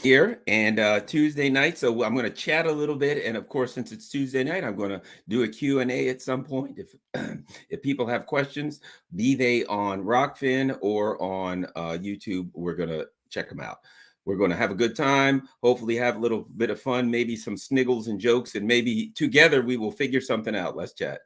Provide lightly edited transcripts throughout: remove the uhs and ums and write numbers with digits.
Here and Tuesday night. So I'm going to chat a little bit. And of course, since it's Tuesday night, I'm going to do a Q&A at some point. If if people have questions, be they on Rockfin or on YouTube, we're going to check them out. We're going to have a good time, hopefully have a little bit of fun, maybe some sniggles and jokes, and maybe together we will figure something out. Let's chat.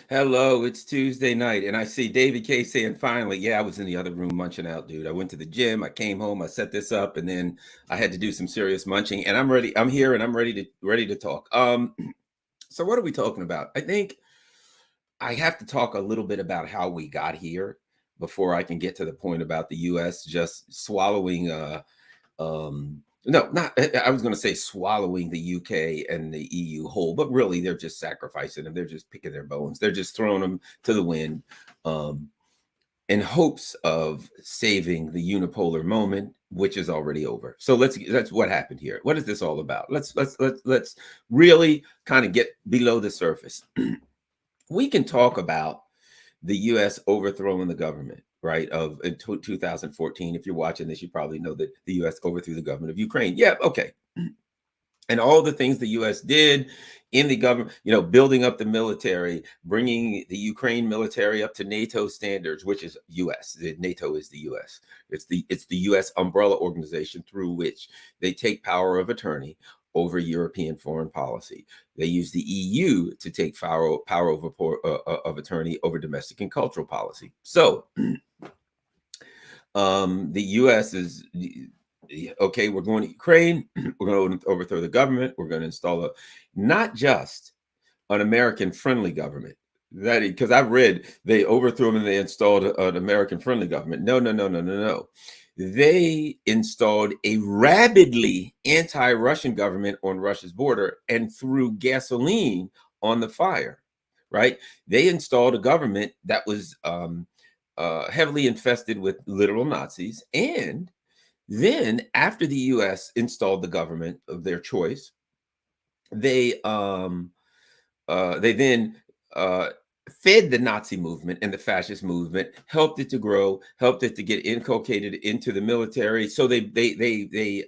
Hello, it's Tuesday night, and I see David K saying, finally, yeah, I was in the other room munching out, dude. I went to the gym, I came home, I set this up, and then I had to do some serious munching, and I'm ready. I'm here, and I'm ready to talk. So what are we talking about? I think I have to talk a little bit about how we got here before I can get to the point about the U.S. just swallowing no, not I was going to say swallowing the UK and the EU whole, but really they're just sacrificing them. They're just picking their bones. They're just throwing them to the wind um, in hopes of saving the unipolar moment, which is already over. So that's what happened here. What is this all about? Let's really kind of get below the surface. We can talk about the U.S. overthrowing the government, right? Of in 2014. If you're watching this, you probably know that the U.S. overthrew the government of Ukraine. Yeah, okay. And all the things the U.S. did in the government, building up the military, bringing the Ukraine military up to NATO standards, which is U.S. NATO is the U.S. It's the U.S. umbrella organization through which they take power of attorney over European foreign policy. They use the EU to take power of attorney over domestic and cultural policy. So the U.S. is okay. We're going to Ukraine. We're going to overthrow the government. We're going to install not just an American-friendly government. That because I've read they overthrew them and they installed an American-friendly government. No. They installed a rabidly anti-Russian government on Russia's border and threw gasoline on the fire. Right? They installed a government that was heavily infested with literal Nazis. And then, after the U.S. installed the government of their choice, they then fed the Nazi movement and the fascist movement, helped it to grow, helped it to get inculcated into the military. So they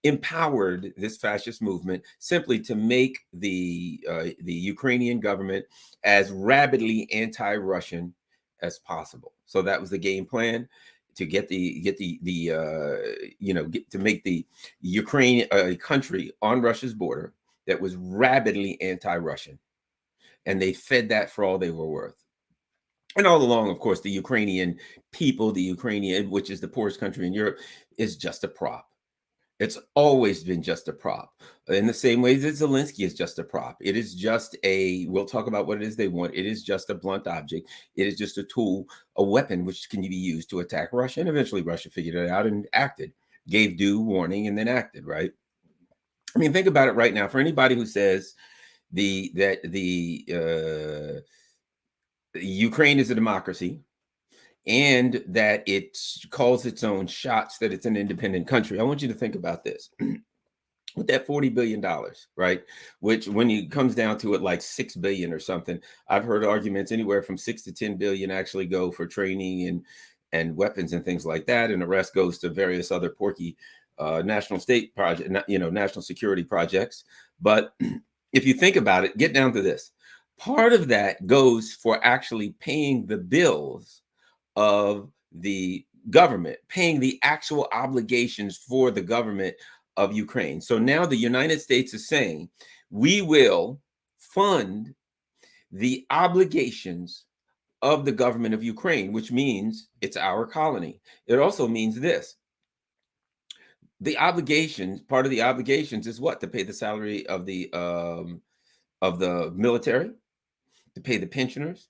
empowered this fascist movement simply to make the Ukrainian government as rabidly anti-Russian as possible. So that was the game plan to get to make the Ukraine a country on Russia's border that was rabidly anti-Russian. And they fed that for all they were worth. And all along, of course, the Ukrainian people, which is the poorest country in Europe, is just a prop. It's always been just a prop. In the same way that Zelensky is just a prop. It is just we'll talk about what it is they want. It is just a blunt object. It is just a tool, a weapon, which can be used to attack Russia. And eventually Russia figured it out and acted, gave due warning and then acted, right? I mean, think about it right now. For anybody who says Ukraine is a democracy and that it calls its own shots, that it's an independent country, I want you to think about this. With that $40 billion, right? Which when it comes down to it, like 6 billion or something, I've heard arguments anywhere from 6 to 10 billion actually go for training and weapons and things like that. And the rest goes to various other porky national state project, national security projects. But if you think about it, get down to this. Part of that goes for actually paying the bills of the government, paying the actual obligations for the government of Ukraine. So now the United States is saying, we will fund the obligations of the government of Ukraine, which means it's our colony. It also means this. The obligations, part of the obligations is what? To pay the salary of the military, to pay the pensioners,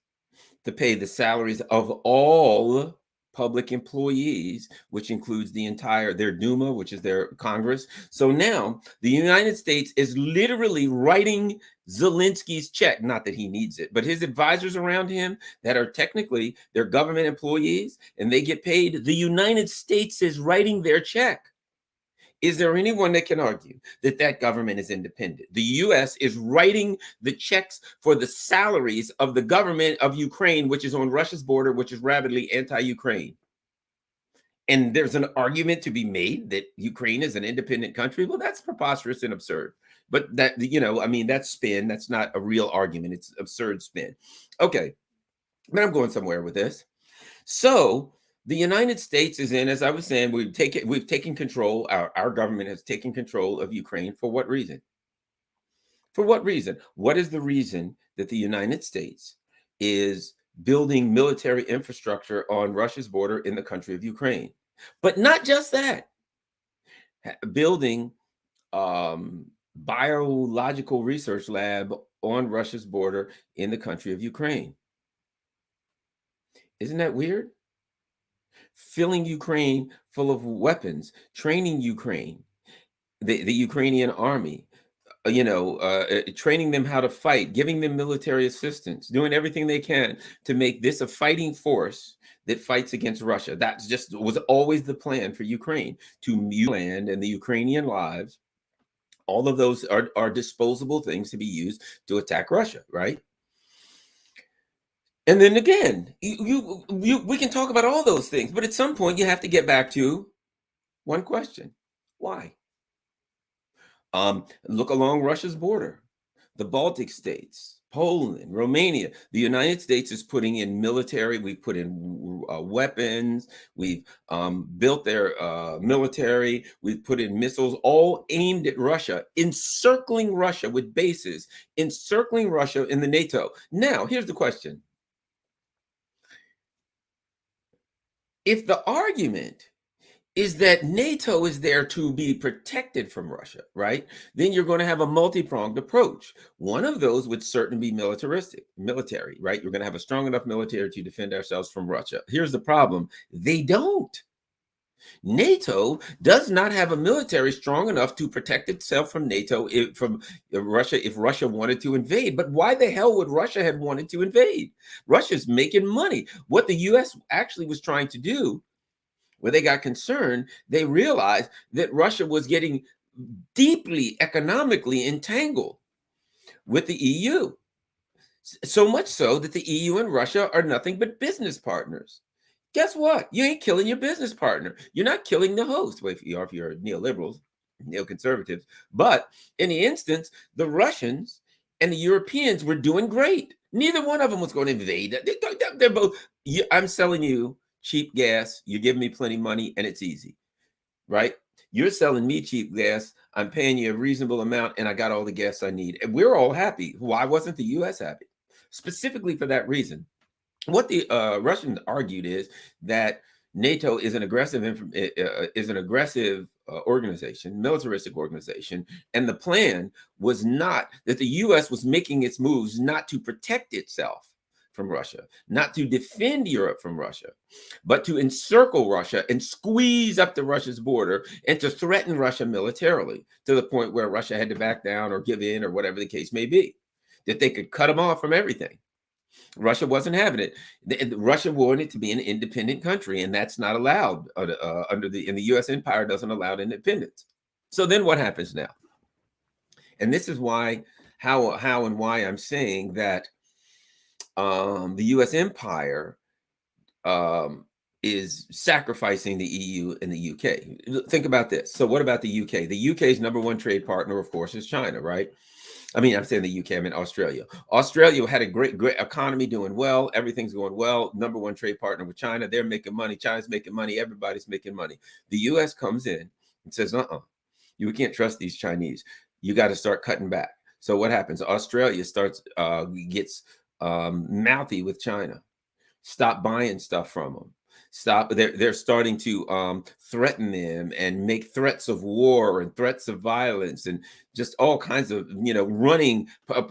to pay the salaries of all public employees, which includes their Duma, which is their Congress. So now the United States is literally writing Zelensky's check. Not that he needs it, but his advisors around him that are technically their government employees and they get paid. The United States is writing their check. Is there anyone that can argue that that government is independent? The U.S. is writing the checks for the salaries of the government of Ukraine, which is on Russia's border, which is rabidly anti-Ukraine. And there's an argument to be made that Ukraine is an independent country. Well, that's preposterous and absurd. But that, I mean, that's spin. That's not a real argument. It's absurd spin. Okay, but I'm going somewhere with this. So the United States is in, as I was saying, we've taken control. Our government has taken control of Ukraine. For what reason? For what reason? What is the reason that the United States is building military infrastructure on Russia's border in the country of Ukraine? But not just that, building biological research lab on Russia's border in the country of Ukraine. Isn't that weird? Filling Ukraine full of weapons, training Ukraine, the Ukrainian army, training them how to fight, giving them military assistance, doing everything they can to make this a fighting force that fights against Russia. That just was always the plan for Ukraine, to land and the Ukrainian lives. All of those are disposable things to be used to attack Russia, right? And then again, we can talk about all those things, but at some point you have to get back to one question: why? Look along Russia's border, the Baltic states, Poland, Romania. The United States is putting in military. We've put in weapons. We've built their military. We've put in missiles, all aimed at Russia, encircling Russia with bases, encircling Russia in the NATO. Now, here's the question. If the argument is that NATO is there to be protected from Russia, right? Then you're going to have a multi-pronged approach. One of those would certainly be military, right? You're going to have a strong enough military to defend ourselves from Russia. Here's the problem. They don't. NATO does not have a military strong enough to protect itself from Russia if Russia wanted to invade. But why the hell would Russia have wanted to invade? Russia's making money. What the U.S. actually was trying to do, where they got concerned, they realized that Russia was getting deeply economically entangled with the EU. So much so that the EU and Russia are nothing but business partners. Guess what? You ain't killing your business partner. You're not killing the host. Well, if you're neoliberals, neoconservatives. But in the instance, the Russians and the Europeans were doing great. Neither one of them was going to invade. They're both. I'm selling you cheap gas. You're giving me plenty of money, and it's easy, right? You're selling me cheap gas. I'm paying you a reasonable amount, and I got all the gas I need. And we're all happy. Why wasn't the U.S. happy? Specifically for that reason. What the Russians argued is that NATO is an aggressive organization, militaristic organization, and the plan was not that the U.S. was making its moves not to protect itself from Russia, not to defend Europe from Russia, but to encircle Russia and squeeze up to Russia's border and to threaten Russia militarily to the point where Russia had to back down or give in or whatever the case may be, that they could cut them off from everything. Russia wasn't having it. Russia wanted to be an independent country, and that's not allowed in the U.S. empire doesn't allow independence. So then what happens now? And this is how and why I'm saying that the U.S. empire is sacrificing the EU and the UK. Think about this. So what about the UK? The UK's number one trade partner, of course, is China, right? I mean, I'm saying the UK, I mean Australia. Australia had a great economy, doing well. Everything's going well. Number one trade partner with China. They're making money. China's making money. Everybody's making money. The US comes in and says, you can't trust these Chinese. You got to start cutting back. So what happens? Australia gets mouthy with China. Stop buying stuff from them. stop. They're starting to threaten them and make threats of war and threats of violence and just all kinds of, running.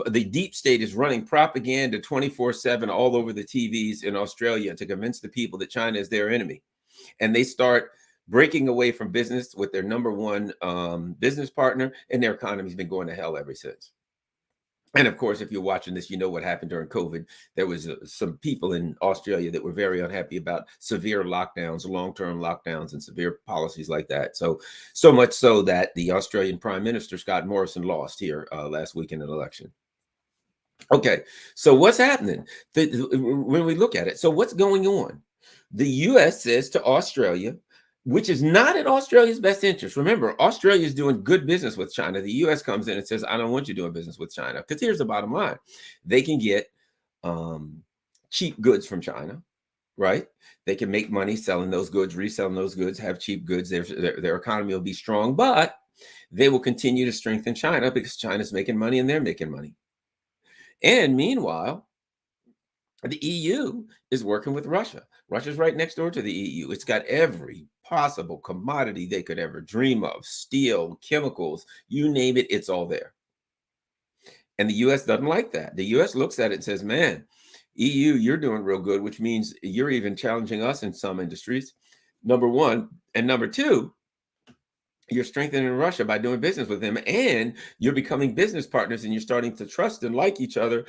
The deep state is running propaganda 24/7 all over the TVs in Australia to convince the people that China is their enemy. And they start breaking away from business with their number one business partner, and their economy's been going to hell ever since. And of course, if you're watching this, you know what happened during COVID. There was some people in Australia that were very unhappy about severe lockdowns, long-term lockdowns, and severe policies like that. So much so that the Australian Prime Minister Scott Morrison lost here last week in an election. Okay, so what's happening when we look at it? So what's going on? The U.S. says to Australia, which is not in Australia's best interest. Remember, Australia is doing good business with China. The U.S. comes in and says, I don't want you doing business with China. Because here's the bottom line. They can get cheap goods from China, right? They can make money selling those goods, reselling those goods, have cheap goods. Their economy will be strong, but they will continue to strengthen China because China's making money and they're making money. And meanwhile, the EU is working with Russia. Russia's right next door to the EU. It's got every possible commodity they could ever dream of, steel, chemicals, you name it, it's all there. And the US doesn't like that. The US looks at it and says, man, EU, you're doing real good, which means you're even challenging us in some industries, number one. And number two, you're strengthening Russia by doing business with them, and you're becoming business partners, and you're starting to trust and like each other.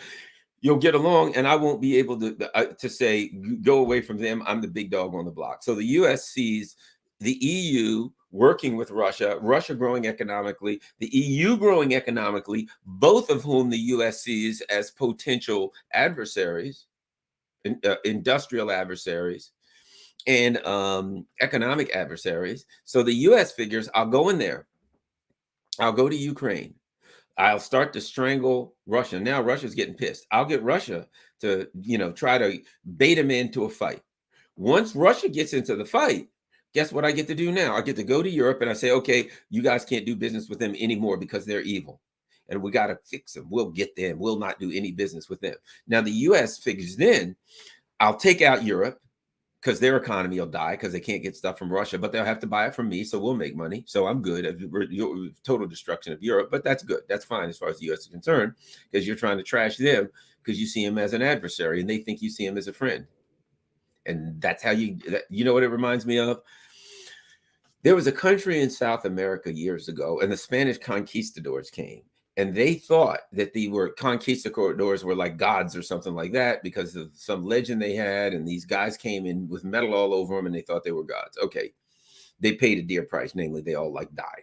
You'll get along, and I won't be able to say, go away from them. I'm the big dog on the block. So the U.S. sees the EU working with Russia, Russia growing economically, the EU growing economically, both of whom the U.S. sees as potential adversaries, industrial adversaries, and economic adversaries. So the U.S. figures, I'll go in there. I'll go to Ukraine. I'll start to strangle Russia. Now Russia's getting pissed. I'll get Russia to, try to bait him into a fight. Once Russia gets into the fight, guess what I get to do now? I get to go to Europe and I say, okay, you guys can't do business with them anymore because they're evil. And we got to fix them. We'll get them. We'll not do any business with them. Now the U.S. figures then I'll take out Europe, because their economy will die because they can't get stuff from Russia, but they'll have to buy it from me, so we'll make money. So I'm good. Total destruction of Europe, but that's good. That's fine as far as the U.S. is concerned, because you're trying to trash them because you see him as an adversary and they think you see him as a friend. And that's how you know what it reminds me of? There was a country in South America years ago, and the Spanish conquistadors came. And they thought that the conquistadors were like gods or something like that because of some legend they had. And these guys came in with metal all over them and they thought they were gods. Okay. They paid a dear price. Namely, they all died.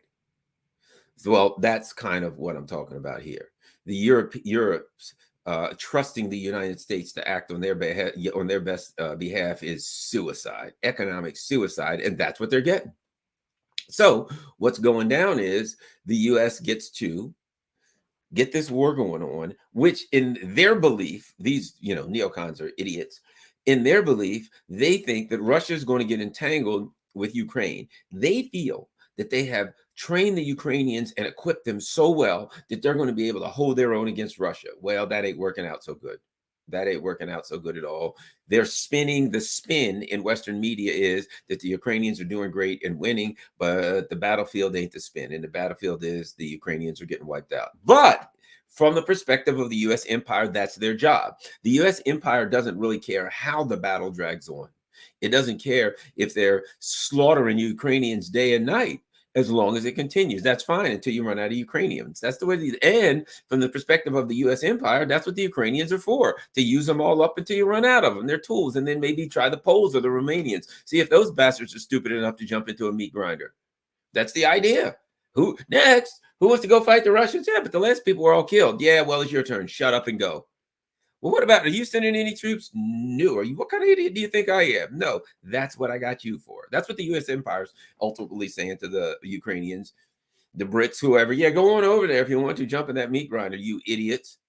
Well, that's kind of what I'm talking about here. The Europe's trusting the United States to act on their best behalf is suicide, economic suicide. And that's what they're getting. So what's going down is the U.S. gets to get this war going on, which in their belief, these, neocons are idiots. In their belief, they think that Russia is going to get entangled with Ukraine. They feel that they have trained the Ukrainians and equipped them so well that they're going to be able to hold their own against Russia. Well, that ain't working out so good. That ain't working out so good at all. They're spinning. The spin in Western media is that the Ukrainians are doing great and winning, but the battlefield ain't the spin. And the battlefield is the Ukrainians are getting wiped out. But from the perspective of the U.S. empire, that's their job. The U.S. empire doesn't really care how the battle drags on. It doesn't care if they're slaughtering Ukrainians day and night. As long as it continues, that's fine until you run out of Ukrainians. That's the way. And from the perspective of the U.S. empire, that's what the Ukrainians are for, to use them all up until you run out of them, their tools, and then maybe try the Poles or the Romanians. See if those bastards are stupid enough to jump into a meat grinder. That's the idea. Who next? Who wants to go fight the Russians? Yeah, but the last people were all killed. Yeah, well, it's your turn. Shut up and go. Well, what about, are you sending any troops? No. Are you, what kind of idiot do you think I am? No, that's what I got you for. That's what the U.S. empire is ultimately saying to the Ukrainians, the Brits, whoever. Yeah, go on over there if you want to jump in that meat grinder, you idiots.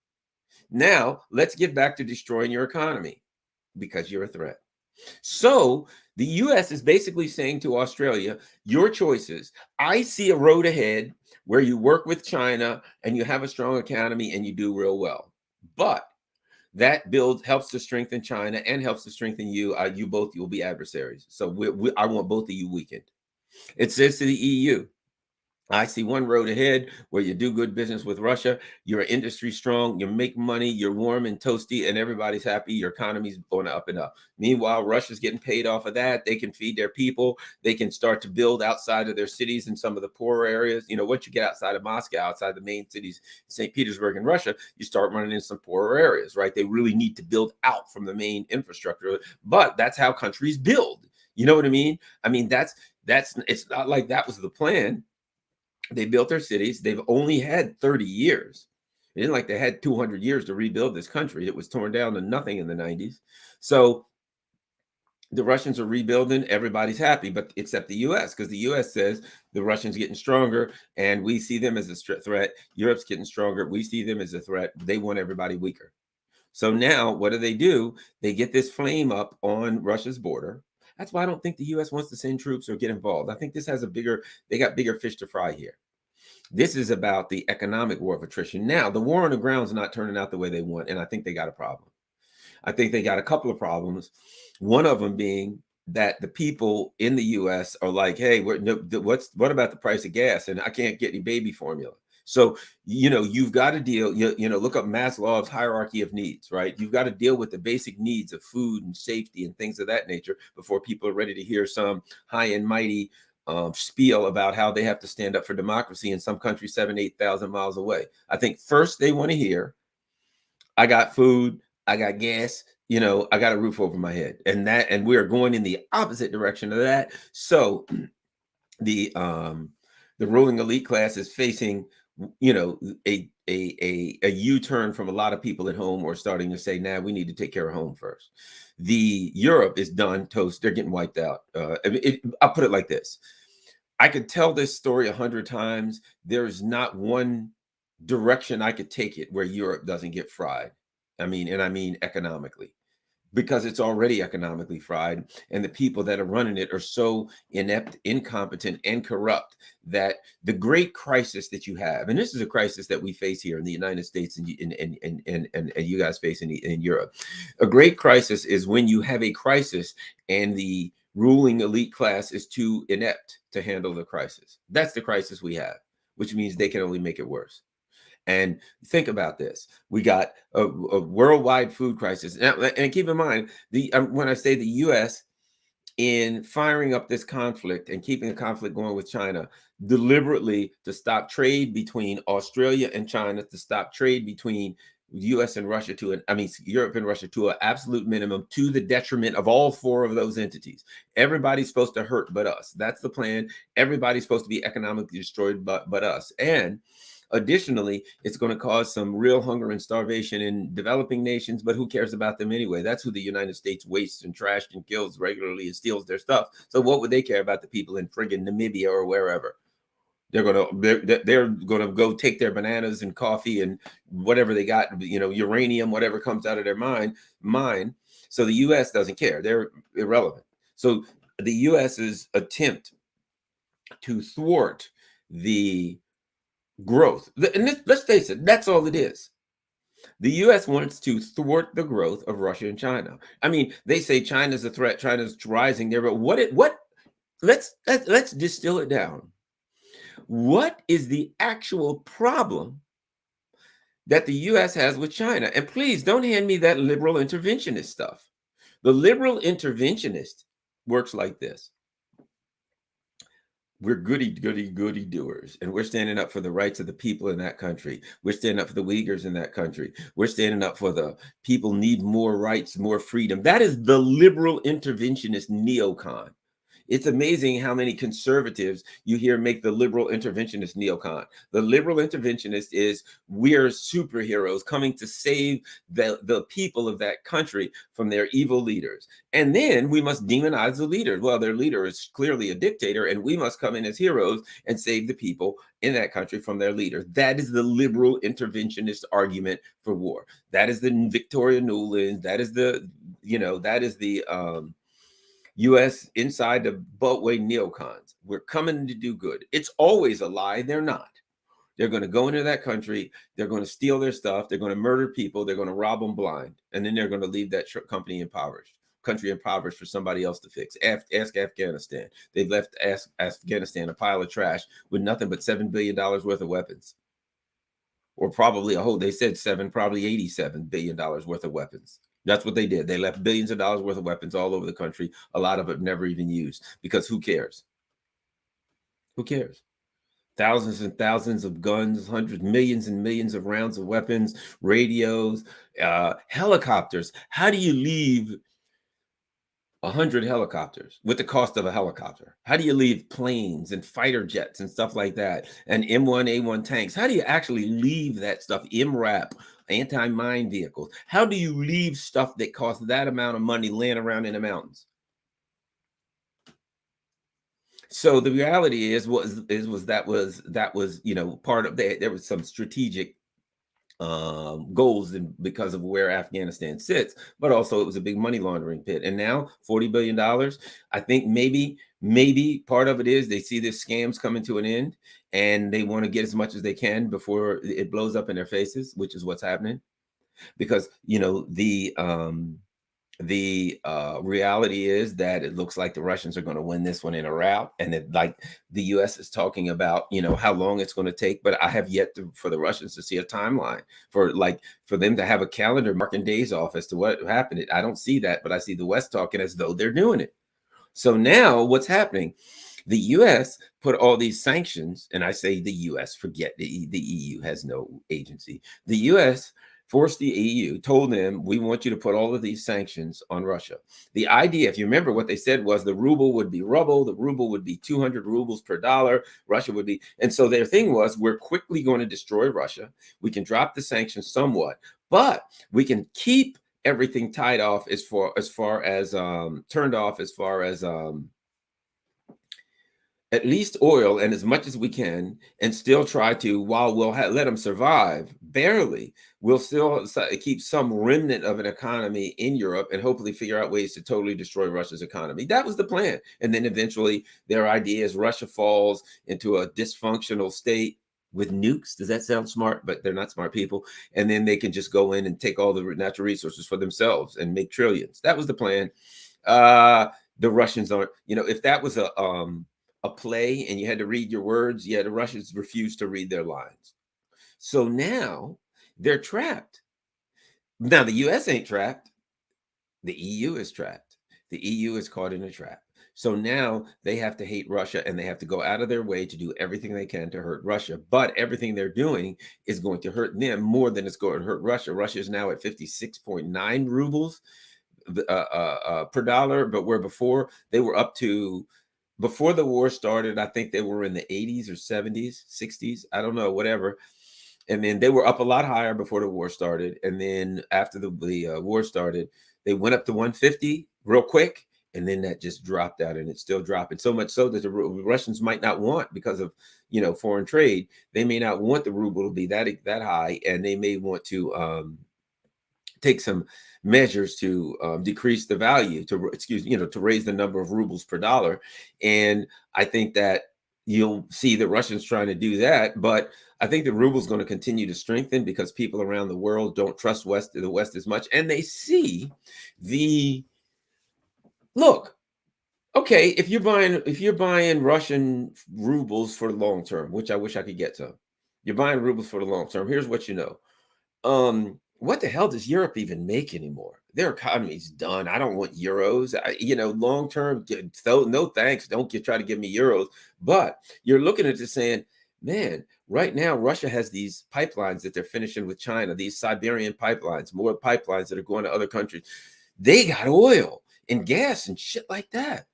Now, let's get back to destroying your economy because you're a threat. So the U.S. is basically saying to Australia, your choices. I see a road ahead where you work with China and you have a strong economy and you do real well. But that helps to strengthen China and helps to strengthen you. You both will be adversaries. So I want both of you weakened. It says to the EU, I see one road ahead where you do good business with Russia. Your industry strong, you make money, you're warm and toasty, and everybody's happy. Your economy's going up and up. Meanwhile, Russia's getting paid off of that. They can feed their people. They can start to build outside of their cities in some of the poorer areas. You know, once you get outside of Moscow, outside the main cities, St. Petersburg and Russia, you start running in some poorer areas, right? They really need to build out from the main infrastructure. But that's how countries build. You know what I mean? I mean, it's not like that was the plan. They built their cities. They've only had 30 years. It isn't like they had 200 years to rebuild this country. It was torn down to nothing in the 90s. So the Russians are rebuilding. Everybody's happy, but except the U.S., because the U.S. says the Russians getting stronger, and we see them as a threat. Europe's getting stronger. We see them as a threat. They want everybody weaker. So now what do? They get this flame up on Russia's border. That's why I don't think the U.S. wants to send troops or get involved. I think this has they got bigger fish to fry here. This is about the economic war of attrition. Now, the war on the ground is not turning out the way they want, and I think they got a problem. I think they got a couple of problems. One of them being that the people in the U.S. are like, hey, what about the price of gas? And I can't get any baby formula. So, you've got to deal, look up Maslow's hierarchy of needs, right? You've got to deal with the basic needs of food and safety and things of that nature before people are ready to hear some high and mighty spiel about how they have to stand up for democracy in some country 7,000-8,000 miles away. I think first they want to hear, I got food, I got gas, I got a roof over my head, and we are going in the opposite direction of that. So the ruling elite class is facing, a U-turn from a lot of people at home, or starting to say, nah, we need to take care of home first. The Europe is done toast. They're getting wiped out. I'll put it like this. I could tell this story 100 times. There's not one direction I could take it where Europe doesn't get fried. I mean economically, because it's already economically fried, and the people that are running it are so inept, incompetent, and corrupt that the great crisis that you have, and this is a crisis that we face here in the United States and you guys face in Europe. A great crisis is when you have a crisis and the ruling elite class is too inept to handle the crisis. That's the crisis we have, which means they can only make it worse. And think about this. We got a worldwide food crisis. And keep in mind, when I say the U.S., in firing up this conflict and keeping the conflict going with China, deliberately to stop trade between Australia and China, to stop trade between U.S. and Russia Europe and Russia to an absolute minimum, to the detriment of all four of those entities. Everybody's supposed to hurt but us. That's the plan. Everybody's supposed to be economically destroyed but us. And additionally, it's going to cause some real hunger and starvation in developing nations, but who cares about them anyway? That's who the United States wastes and trashes and kills regularly and steals their stuff. So what would they care about the people in friggin' Namibia or wherever? They're gonna go take their bananas and coffee and whatever they got, uranium, whatever comes out of their mine. So the U.S. doesn't care. They're irrelevant. So the U.S.'s attempt to thwart the growth, and let's face it, that's all it is. The U.S. wants to thwart the growth of Russia and China. I mean, they say China's a threat, China's rising there, but let's distill it down. What is the actual problem that the U.S. has with China? And please don't hand me that liberal interventionist stuff. The liberal interventionist works like this. We're goody doers, and we're standing up for the rights of the people in that country. We're standing up for the Uyghurs in that country. We're standing up for the people need more rights, more freedom. That is the liberal interventionist neocon. It's amazing how many conservatives you hear make the liberal interventionist neocon. The liberal interventionist is, we're superheroes coming to save the people of that country from their evil leaders. And then we must demonize the leaders. Well, their leader is clearly a dictator, and we must come in as heroes and save the people in that country from their leaders. That is the liberal interventionist argument for war. That is the Victoria Nuland. That is the U.S. inside the beltway neocons. We're coming to do good. It's always a lie. They're not. They're going to go into that country. They're going to steal their stuff. They're going to murder people. They're going to rob them blind. And then they're going to leave that country impoverished for somebody else to fix. Ask Afghanistan. They've left Afghanistan a pile of trash with nothing but $7 billion worth of weapons. Or probably they said probably $87 billion worth of weapons. That's what they did. They left billions of dollars worth of weapons all over the country. A lot of it never even used, because who cares? Who cares? Thousands and thousands of guns, hundreds, millions and millions of rounds of weapons, radios, helicopters. How do you leave 100 helicopters with the cost of a helicopter? How do you leave planes and fighter jets and stuff like that, and M1A1 tanks? How do you actually leave that stuff? MRAP, anti-mine vehicles. How do you leave stuff that costs that amount of money laying around in the mountains? So the reality was that was part of there was some strategic goals, and because of where Afghanistan sits, but also it was a big money laundering pit. And now $40 billion. I think maybe part of it is they see this scams coming to an end, and they want to get as much as they can before it blows up in their faces, which is what's happening. Because the reality is that it looks like the Russians are going to win this one in a rout, and that, like, the U.S. is talking about how long it's going to take, but I have yet for the Russians to see a timeline for them to have a calendar marking days off as to what happened. I don't see that, but I see the West talking as though they're doing it. So now what's happening? The U.S. put all these sanctions, and I say the U.S., forget the EU has no agency. The U.S. forced the EU, told them, we want you to put all of these sanctions on Russia. The idea, if you remember what they said, was the ruble would be rubble, the ruble would be 200 rubles per dollar, Russia would be, and so their thing was, we're quickly going to destroy Russia. We can drop the sanctions somewhat, but we can keep everything tied off as far as turned off as far as at least oil, and as much as we can, and still try to, while we'll let them survive barely, we'll still keep some remnant of an economy in Europe, and hopefully figure out ways to totally destroy Russia's economy. That was the plan. And then eventually their idea is Russia falls into a dysfunctional state with nukes. Does that sound smart? But they're not smart people. And then they can just go in and take all the natural resources for themselves and make trillions. That was the plan. The Russians aren't, if that was a play and you had to read your words, the Russians refused to read their lines. So now they're trapped. Now the US ain't trapped. The EU is trapped. The EU is caught in a trap. So now they have to hate Russia, and they have to go out of their way to do everything they can to hurt Russia. But everything they're doing is going to hurt them more than it's going to hurt Russia. Russia is now at 56.9 rubles per dollar, but where before they were up to, before the war started, I think they were in the 80s or 70s, 60s, I don't know, whatever. And then they were up a lot higher before the war started. And then after the war started, they went up to 150 real quick. And then that just dropped out, and it's still dropping. So much so that the Russians might not want, because of, foreign trade, they may not want the ruble to be that high. And they may want to take some measures to decrease the value, to raise the number of rubles per dollar. And I think that you'll see the Russians trying to do that, but I think the ruble is going to continue to strengthen because people around the world don't trust the West as much, and they see look. Okay, if you're buying Russian rubles for the long term, which I wish I could get to, you're buying rubles for the long term. Here's what you know. What the hell does Europe even make anymore? Their economy's done. I don't want euros. Long term, no thanks. Don't try to give me euros. But you're looking at this saying, man, right now Russia has these pipelines that they're finishing with China, these Siberian pipelines, more pipelines that are going to other countries. They got oil and gas and shit like that.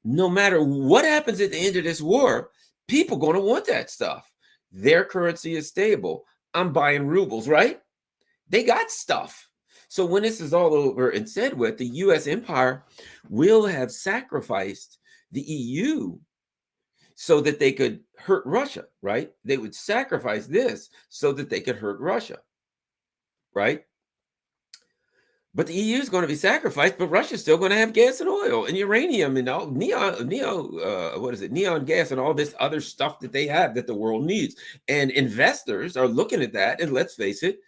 No matter what happens at the end of this war, people going to want that stuff. Their currency is stable. I'm buying rubles, right? They got stuff. So when this is all over and said with, the U.S. empire will have sacrificed the EU so that they could hurt Russia, right? They would sacrifice this so that they could hurt Russia, right? But the EU is going to be sacrificed, but Russia's still going to have gas and oil and uranium and all what is it? Neon gas and all this other stuff that they have that the world needs. And investors are looking at that. And let's face it,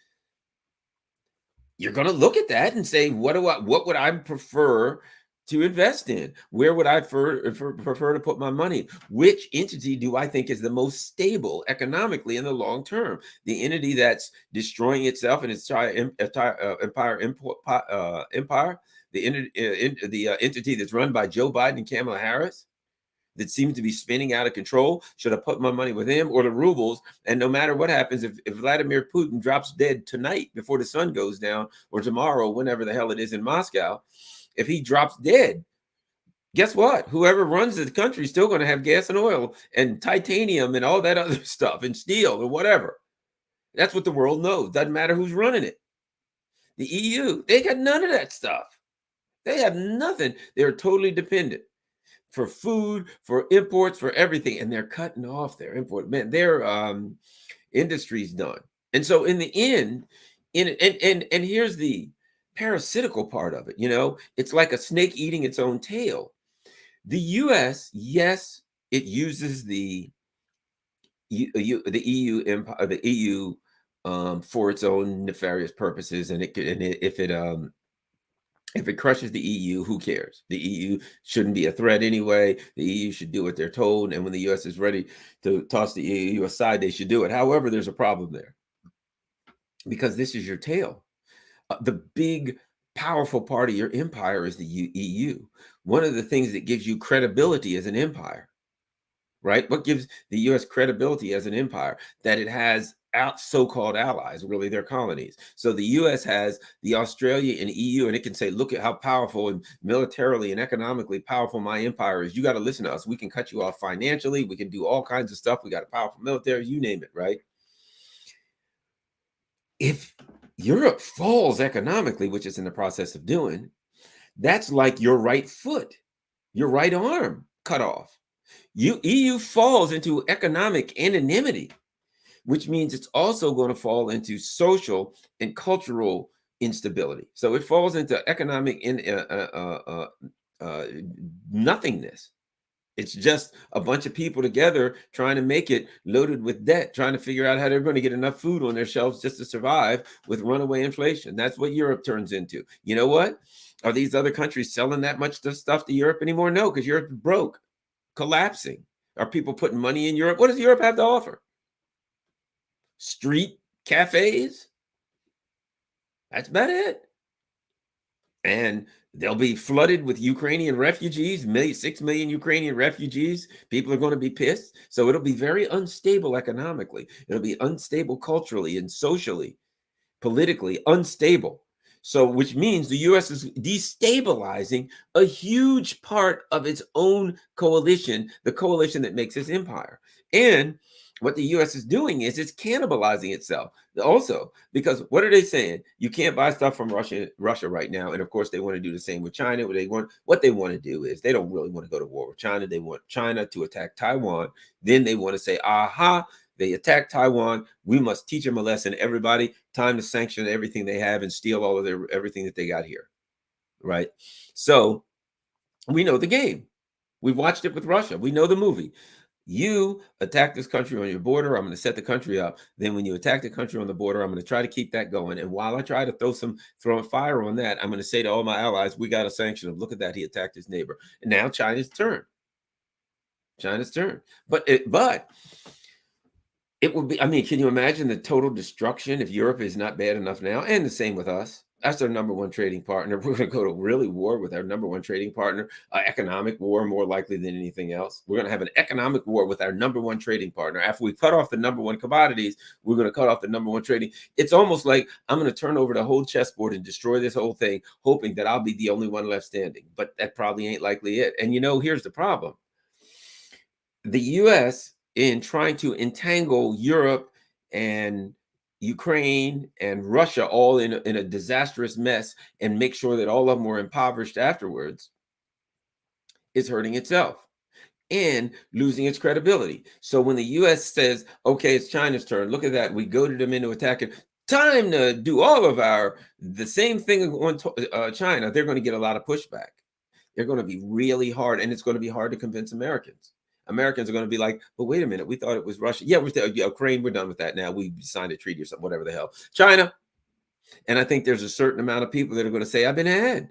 you're going to look at that and say, what would I prefer to invest in? Where would I prefer to put my money? Which entity do I think is the most stable economically in the long term? The entity that's destroying itself and its empire, the entity that's run by Joe Biden and Kamala Harris, that seems to be spinning out of control. Should I put my money with him or the rubles? And no matter what happens, if Vladimir Putin drops dead tonight before the sun goes down, or tomorrow, whenever the hell it is in Moscow, if he drops dead, guess what? Whoever runs the country is still going to have gas and oil and titanium and all that other stuff and steel or whatever. That's what the world knows. Doesn't matter who's running it. The EU, they got none of that stuff. They have nothing. They're totally dependent for food, for imports, for everything, and they're cutting off their import. Man, their industry's done. And so in the end, and here's the parasitical part of it. It's like a snake eating its own tail. The U.S., yes, it uses the EU empire, the EU for its own nefarious purposes, and if it crushes the EU, who cares? The EU shouldn't be a threat anyway. The EU should do what they're told. And when the US is ready to toss the EU aside, they should do it. However, there's a problem there because this is your tail. The big, powerful part of your empire is the EU. One of the things that gives you credibility as an empire, right? What gives the US credibility as an empire? That it has so-called allies, really their colonies. So the US has the Australia and EU, and it can say, look at how powerful and militarily and economically powerful my empire is. You got to listen to us. We can cut you off financially. We can do all kinds of stuff. We got a powerful military, you name it, right? If Europe falls economically, which it's in the process of doing, that's like your right foot, your right arm cut off. EU falls into economic anonymity, which means it's also going to fall into social and cultural instability. So it falls into economic nothingness. It's just a bunch of people together trying to make it, loaded with debt, trying to figure out how they're going to get enough food on their shelves just to survive with runaway inflation. That's what Europe turns into. You know what? Are these other countries selling that much stuff to Europe anymore? No, because Europe's broke, collapsing. Are people putting money in Europe? What does Europe have to offer? Street cafes? That's about it. And they'll be flooded with Ukrainian refugees, 6 million Ukrainian refugees. People are going to be pissed. So it'll be very unstable economically. It'll be unstable culturally and socially, politically unstable. So, which means the U.S. is destabilizing a huge part of its own coalition, the coalition that makes its empire. And what the U.S. is doing is it's cannibalizing itself also, because what are they saying? You can't buy stuff from Russia right now. And of course, they want to do the same with China. What they want to do is they don't really want to go to war with China. They want China to attack Taiwan. Then they want to say, aha, they attack Taiwan. We must teach them a lesson. Everybody, time to sanction everything they have and steal all of everything that they got here. Right. So we know the game. We watched it with Russia. We know the movie. You attack this country on your border, I'm going to set the country up. Then when you attack the country on the border, I'm going to try to keep that going. And while I try to throw a fire on that, I'm going to say to all my allies, we got to sanction him. Look at that. He attacked his neighbor. And now China's turn. But it would be, can you imagine the total destruction if Europe is not bad enough now? And the same with us. That's our number one trading partner. We're going to go to really war with our number one trading partner, economic war more likely than anything else. We're going to have an economic war with our number one trading partner. After we cut off the number one commodities, we're going to cut off the number one trading. It's almost like I'm going to turn over the whole chessboard and destroy this whole thing, hoping that I'll be the only one left standing. But that probably ain't likely it. And here's the problem. The U.S., in trying to entangle Europe and Ukraine and Russia all in a disastrous mess and make sure that all of them were impoverished afterwards, is hurting itself and losing its credibility. So when the U.S. says, okay, it's China's turn, look at that, we goaded them into attacking, time to do all of the same thing on China. They're going to get a lot of pushback. They're going to be really hard, and it's going to be hard to convince Americans. Americans are going to be like, but wait a minute, we thought it was Russia. Yeah, Ukraine, we're done with that now. We signed a treaty or something, whatever the hell. China, and I think there's a certain amount of people that are going to say, I've been had.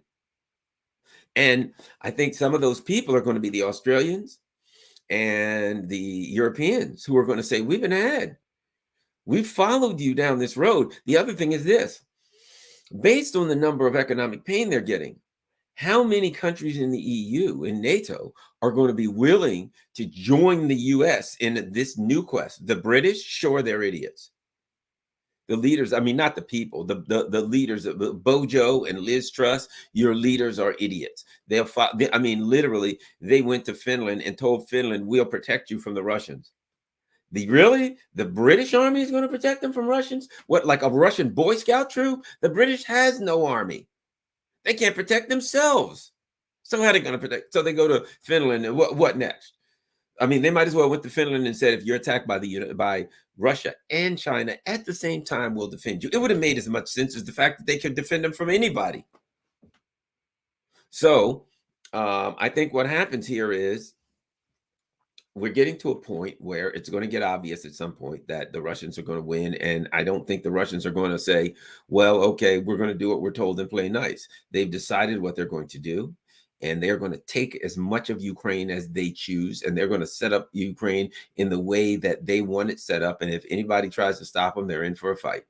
And I think some of those people are going to be the Australians and the Europeans who are going to say, we've been had. We've followed you down this road. The other thing is this, based on the number of economic pain they're getting, how many countries in the EU and NATO are going to be willing to join the US in this new quest? The British, sure, they're idiots. The leaders, I mean, not the people, the leaders, Bojo and Liz Truss, your leaders are idiots. I mean, literally, they went to Finland and told Finland, we'll protect you from the Russians. The British army is going to protect them from Russians? What, like a Russian Boy Scout troop? The British has no army. They can't protect themselves. So how are they going to protect? So they go to Finland, and what next? I mean, they might as well went to Finland and said, if you're attacked by Russia and China at the same time, we'll defend you. It would have made as much sense as the fact that they could defend them from anybody. So I think what happens here is we're getting to a point where it's going to get obvious at some point that the Russians are going to win. And I don't think the Russians are going to say, well, okay, we're going to do what we're told and play nice. They've decided what they're going to do. And they're going to take as much of Ukraine as they choose. And they're going to set up Ukraine in the way that they want it set up. And if anybody tries to stop them, they're in for a fight.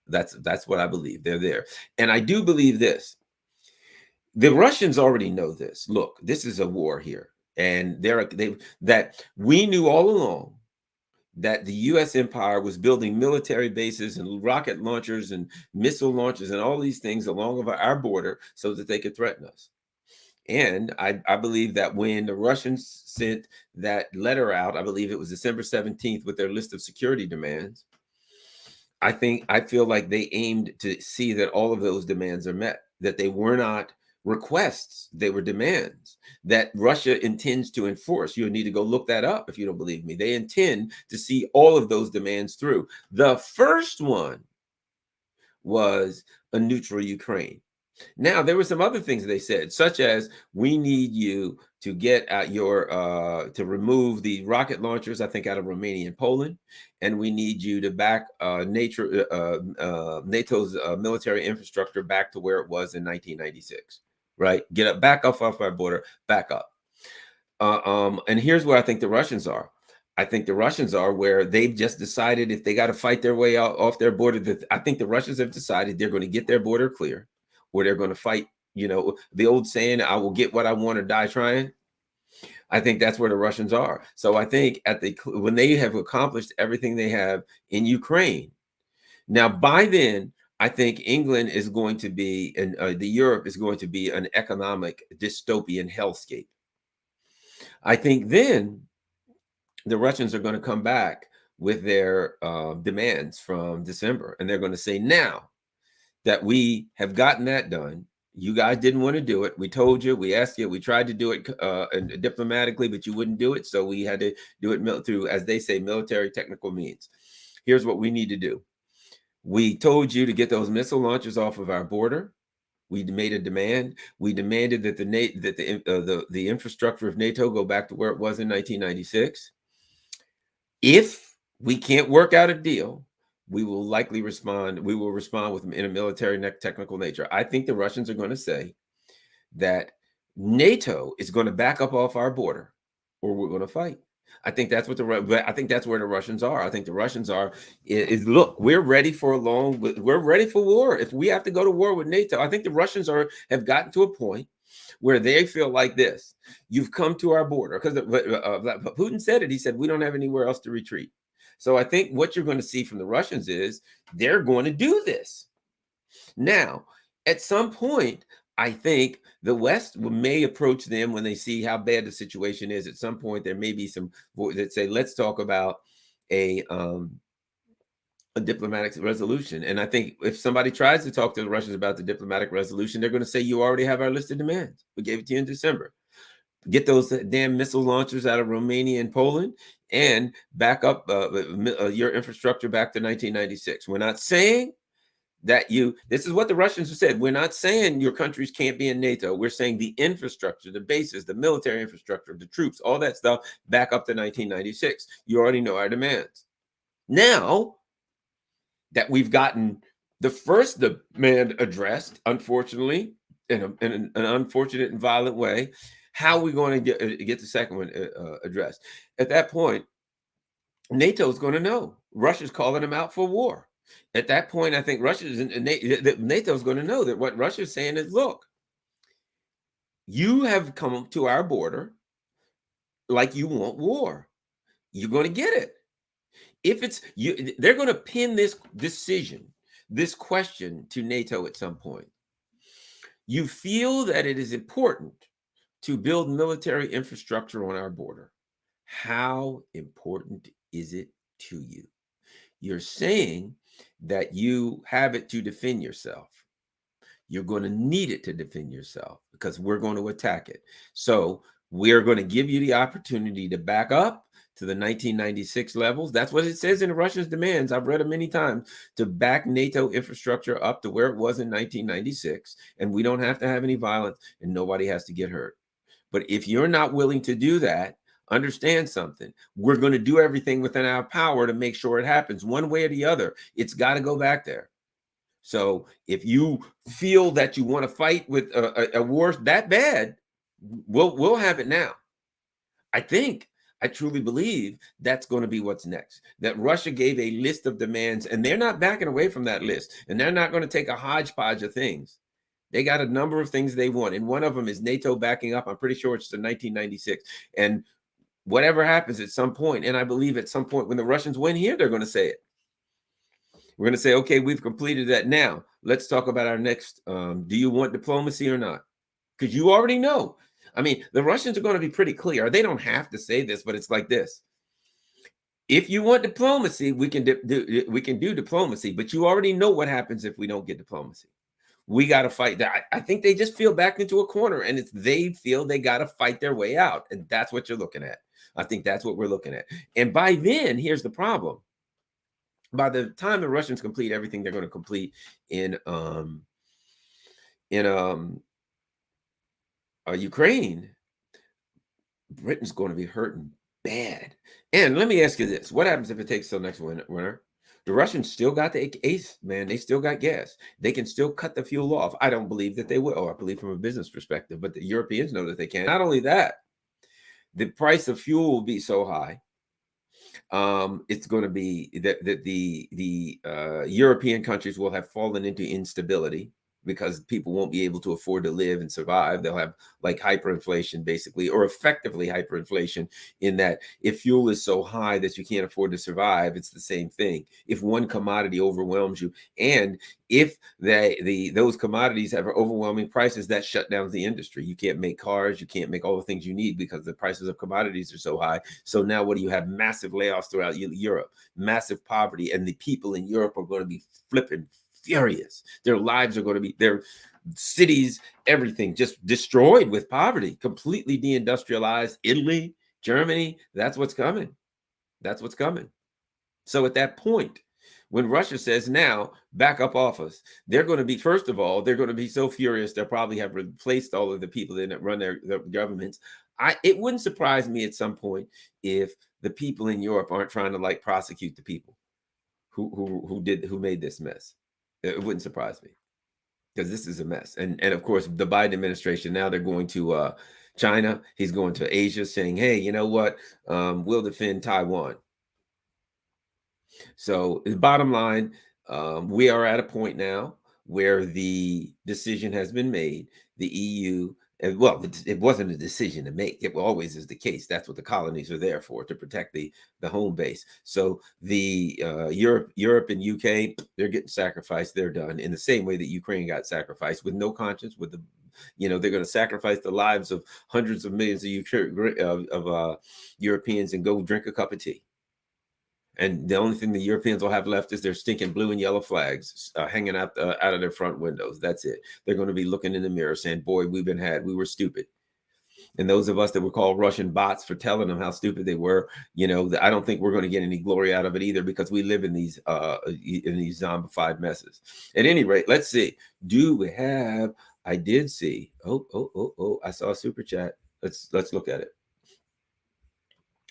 That's what I believe. They're there. And I do believe this. The Russians already know this. Look, this is a war here. And that we knew all along that the U.S. empire was building military bases and rocket launchers and missile launchers and all these things along our border so that they could threaten us. And I believe that when the Russians sent that letter out, I believe it was December 17th with their list of security demands, I feel like they aimed to see that all of those demands are met, that they were not requests, they were demands that Russia intends to enforce. You need to go look that up if you don't believe me. They intend to see all of those demands through. The first one was a neutral Ukraine. Now, there were some other things they said, such as we need you to get at to remove the rocket launchers, I think, out of Romania and Poland, and we need you to back NATO's military infrastructure back to where it was in 1996, right? Get up, back off our border, back up. And here's where I think the Russians are. I think the Russians are where they've just decided if they got to fight their way out off their border, I think the Russians have decided they're going to get their border clear, or they're going to fight, the old saying, I will get what I want or die trying. I think that's where the Russians are. So I think when they have accomplished everything they have in Ukraine, now by then, I think England is going to be, and the Europe is going to be an economic dystopian hellscape. I think then the Russians are going to come back with their demands from December, and they're going to say, now that we have gotten that done, you guys didn't want to do it. We told you, we asked you, we tried to do it diplomatically, but you wouldn't do it. So we had to do it through, as they say, military technical means. Here's what we need to do. We told you to get those missile launchers off of our border. We made a demand. We demanded that the infrastructure of NATO go back to where it was in 1996. If we can't work out a deal, we will likely respond. We will respond with in a military technical nature. I think the Russians are going to say that NATO is going to back up off our border, or we're going to fight. I think that's where the Russians are. I think the Russians is look, we're ready for war. If we have to go to war with NATO, I think the Russians have gotten to a point where they feel like this. You've come to our border, because Putin said it. He said, we don't have anywhere else to retreat. So I think what you're going to see from the Russians is they're going to do this. Now, at some point, I think the West may approach them when they see how bad the situation is. At some point, there may be some that say, let's talk about a diplomatic resolution. And I think if somebody tries to talk to the Russians about the diplomatic resolution, they're going to say, you already have our list of demands. We gave it to you in December. get those damn missile launchers out of Romania and Poland, and back up your infrastructure back to 1996. We're not saying that this is what the Russians have said. We're not saying your countries can't be in NATO. We're saying the infrastructure, the bases, the military infrastructure, the troops, all that stuff back up to 1996. You already know our demands. Now that we've gotten the first demand addressed, unfortunately, in an unfortunate and violent way, how are we going to get the second one addressed? At that point, NATO is going to know. Russia's calling them out for war. At that point, I think NATO is going to know that what Russia's saying is, look, you have come to our border like you want war. You're going to get it. If it's you, they're going to pin this decision, this question to NATO at some point. You feel that it is important to build military infrastructure on our border. How important is it to you? You're saying that you have it to defend yourself. You're going to need it to defend yourself because we're going to attack it. So we're going to give you the opportunity to back up to the 1996 levels. That's what it says in the Russians' demands. I've read it many times, to back NATO infrastructure up to where it was in 1996. And we don't have to have any violence and nobody has to get hurt. But if you're not willing to do that, understand something. We're going to do everything within our power to make sure it happens one way or the other. It's got to go back there. So if you feel that you want to fight with a war that bad, we'll have it now. I truly believe that's going to be what's next. That Russia gave a list of demands, and they're not backing away from that list. And they're not going to take a hodgepodge of things. They got a number of things they want. And one of them is NATO backing up. I'm pretty sure it's the 1996. And whatever happens at some point, and I believe at some point when the Russians win here, they're going to say it. We're going to say, okay, we've completed that. Now, let's talk about our next. Do you want diplomacy or not? Because you already know. I mean, the Russians are going to be pretty clear. They don't have to say this, but it's like this. If you want diplomacy, we can do diplomacy, but you already know what happens if we don't get diplomacy. We got to fight that. I think they just feel backed into a corner, and they feel they got to fight their way out. And that's what you're looking at. I think that's what we're looking at. And by then, here's the problem. By the time the Russians complete everything they're going to complete in Ukraine, Britain's going to be hurting bad. And let me ask you this. What happens if it takes till next winter? The Russians still got the ace, man. They still got gas. They can still cut the fuel off. I don't believe that they will. I believe from a business perspective, but the Europeans know that they can. Not only that, the price of fuel will be so high. It's going to be that the European countries will have fallen into instability because people won't be able to afford to live and survive. They'll have like hyperinflation, basically, or effectively hyperinflation, in that if fuel is so high that you can't afford to survive, it's the same thing. If one commodity overwhelms you, and if those commodities have overwhelming prices, that shut down the industry. You can't make cars, you can't make all the things you need because the prices of commodities are so high. So now what do you have? Massive layoffs throughout Europe, massive poverty, and the people in Europe are going to be flipping furious. Their lives are going to be, their cities, everything just destroyed with poverty, completely deindustrialized. Italy, Germany, that's what's coming. That's what's coming. So at that point, when Russia says now back up off us, they're going to be, first of all, they're going to be so furious they'll probably have replaced all of the people that run their governments. It wouldn't surprise me at some point if the people in Europe aren't trying to like prosecute the people who made this mess. It wouldn't surprise me, because this is a mess. And of course, the Biden administration, now they're going to China. He's going to Asia saying, hey, you know what? We'll defend Taiwan. So the bottom line, we are at a point now where the decision has been made. The EU, well, it wasn't a decision to make. It always is the case. That's what the colonies are there for, to protect the home base. So the Europe and UK, they're getting sacrificed. They're done in the same way that Ukraine got sacrificed, with no conscience, with the, they're going to sacrifice the lives of hundreds of millions of Europeans and go drink a cup of tea. And the only thing the Europeans will have left is their stinking blue and yellow flags hanging out of their front windows. That's it. They're going to be looking in the mirror saying, boy, we were stupid. And those of us that were called Russian bots for telling them how stupid they were, I don't think we're going to get any glory out of it either, because we live in these zombified messes. At any rate, let's see. Do we have? I did see. Oh! I saw a super chat. Let's look at it.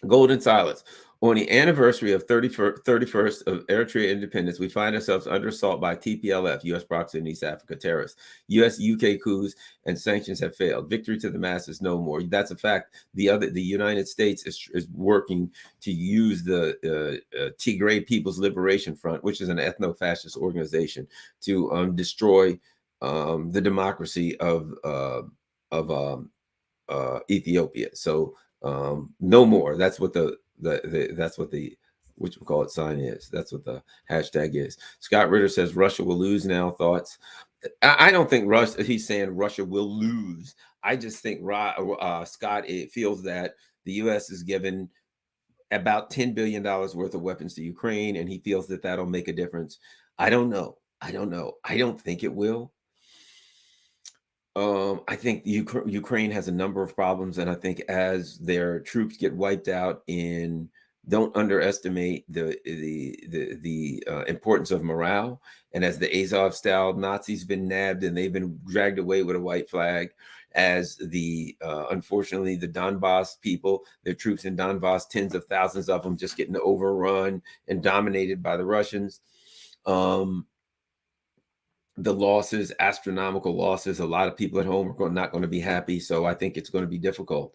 Golden silence. On the anniversary of 31st of Eritrea independence, we find ourselves under assault by TPLF, U.S. proxy in East Africa terrorists. U.S.-UK coups and sanctions have failed. Victory to the masses no more. That's a fact. The United States is working to use the Tigray People's Liberation Front, which is an ethno-fascist organization, to destroy the democracy of Ethiopia. So no more. That's what that's what the which we call it sign is. That's what the hashtag is. Scott Ritter says Russia will lose now. Thoughts? I don't think Russia. He's saying Russia will lose. I just think Scott it feels that the U.S. is given about $10 billion worth of weapons to Ukraine, and he feels that that'll make a difference. I don't know. I don't think it will. I think Ukraine has a number of problems, and I think as their troops get wiped out, don't underestimate the importance of morale. And as the Azov-style Nazis been nabbed and they've been dragged away with a white flag, as unfortunately the Donbass people, their troops in Donbass, tens of thousands of them just getting overrun and dominated by the Russians. The losses, astronomical losses. A lot of people at home are not going to be happy. So I think it's going to be difficult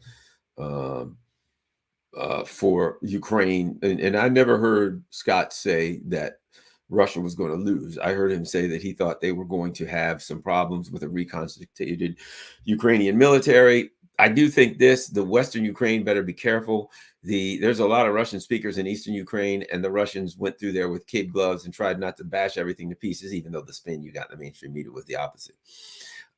for Ukraine. And I never heard Scott say that Russia was going to lose. I heard him say that he thought they were going to have some problems with a reconstituted Ukrainian military. I do think the Western Ukraine better be careful. There's a lot of Russian speakers in Eastern Ukraine, and the Russians went through there with kid gloves and tried not to bash everything to pieces, even though the spin you got in the mainstream media was the opposite.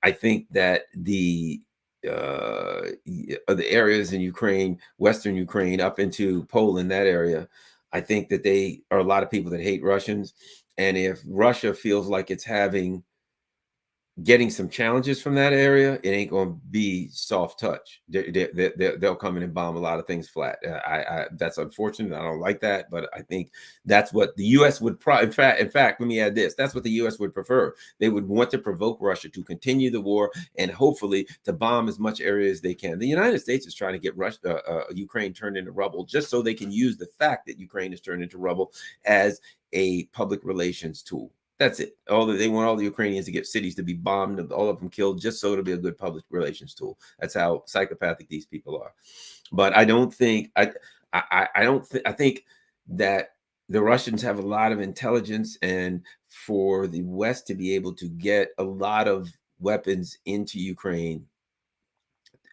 I think that the areas in Ukraine, Western Ukraine, up into Poland, that area, I think that they are a lot of people that hate Russians. And if Russia feels like it's getting some challenges from that area, it ain't going to be soft touch. They'll come in and bomb a lot of things flat. That's unfortunate. I don't like that, but I think that's what the U.S. would. In fact, let me add this. That's what the U.S. would prefer. They would want to provoke Russia to continue the war and hopefully to bomb as much area as they can. The United States is trying to get Ukraine turned into rubble just so they can use the fact that Ukraine is turned into rubble as a public relations tool. That's it. They want all the Ukrainians to get cities to be bombed, all of them killed, just so it'll be a good public relations tool. That's how psychopathic these people are. But I don't think I think that the Russians have a lot of intelligence, and for the West to be able to get a lot of weapons into Ukraine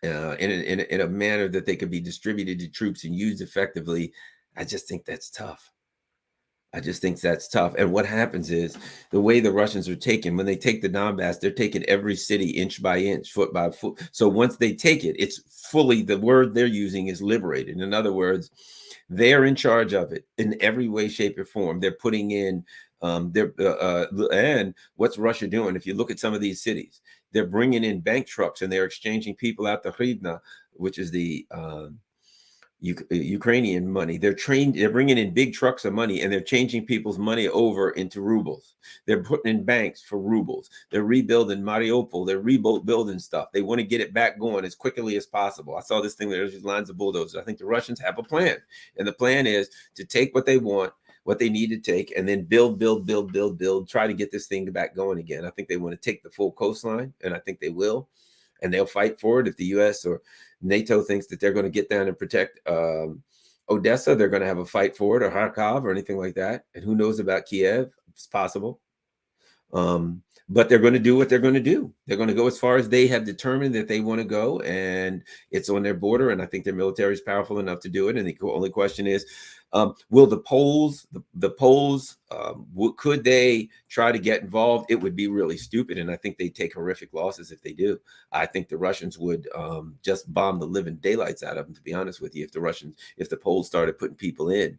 in a manner that they could be distributed to troops and used effectively, I just think that's tough. And what happens is the way the Russians are taken, when they take the Donbass, they're taking every city inch by inch, foot by foot. So once they take it, it's fully, the word they're using is liberated. In other words, they're in charge of it in every way, shape, or form. They're putting in and what's Russia doing? If you look at some of these cities, they're bringing in bank trucks and they're exchanging people out to hryvnia, which is the Ukrainian money. They're bringing in big trucks of money and they're changing people's money over into rubles. They're putting in banks for rubles. They're rebuilding Mariupol. They're rebuilding stuff. They want to get it back going as quickly as possible. I saw this thing where there's these lines of bulldozers. I think the Russians have a plan, and the plan is to take what they want, what they need to take, and then build, try to get this thing back going again. I think they want to take the full coastline, and I think they will, and they'll fight for it. If the U.S. or NATO thinks that they're going to get down and protect Odessa, they're going to have a fight for it, or Kharkov or anything like that. And who knows about Kiev? It's possible. But they're going to do what they're going to do. They're going to go as far as they have determined that they want to go, and it's on their border. And I think their military is powerful enough to do it. And the only question is, will the Poles, could they try to get involved? It would be really stupid, and I think they'd take horrific losses if they do. I think the Russians would just bomb the living daylights out of them, to be honest with you. If the Poles started putting people in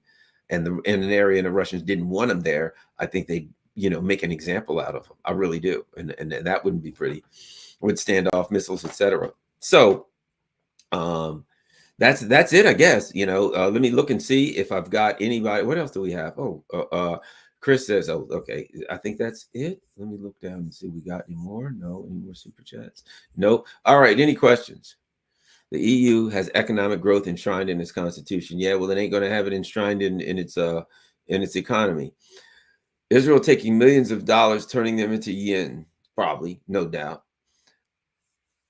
an area and the Russians didn't want them there, I think they'd make an example out of them. I really do, and that wouldn't be pretty. Would stand off missiles, etc. So Um, that's it, I guess. Let me look and see if I've got anybody. What else do we have? Chris says, "Oh, okay. I think that's it." Let me look down and see if we got any more. No, any more super chats? Nope. All right. Any questions? The EU has economic growth enshrined in its constitution. Yeah, well, it ain't going to have it enshrined in its economy. Israel taking millions of dollars, turning them into yen, probably, no doubt.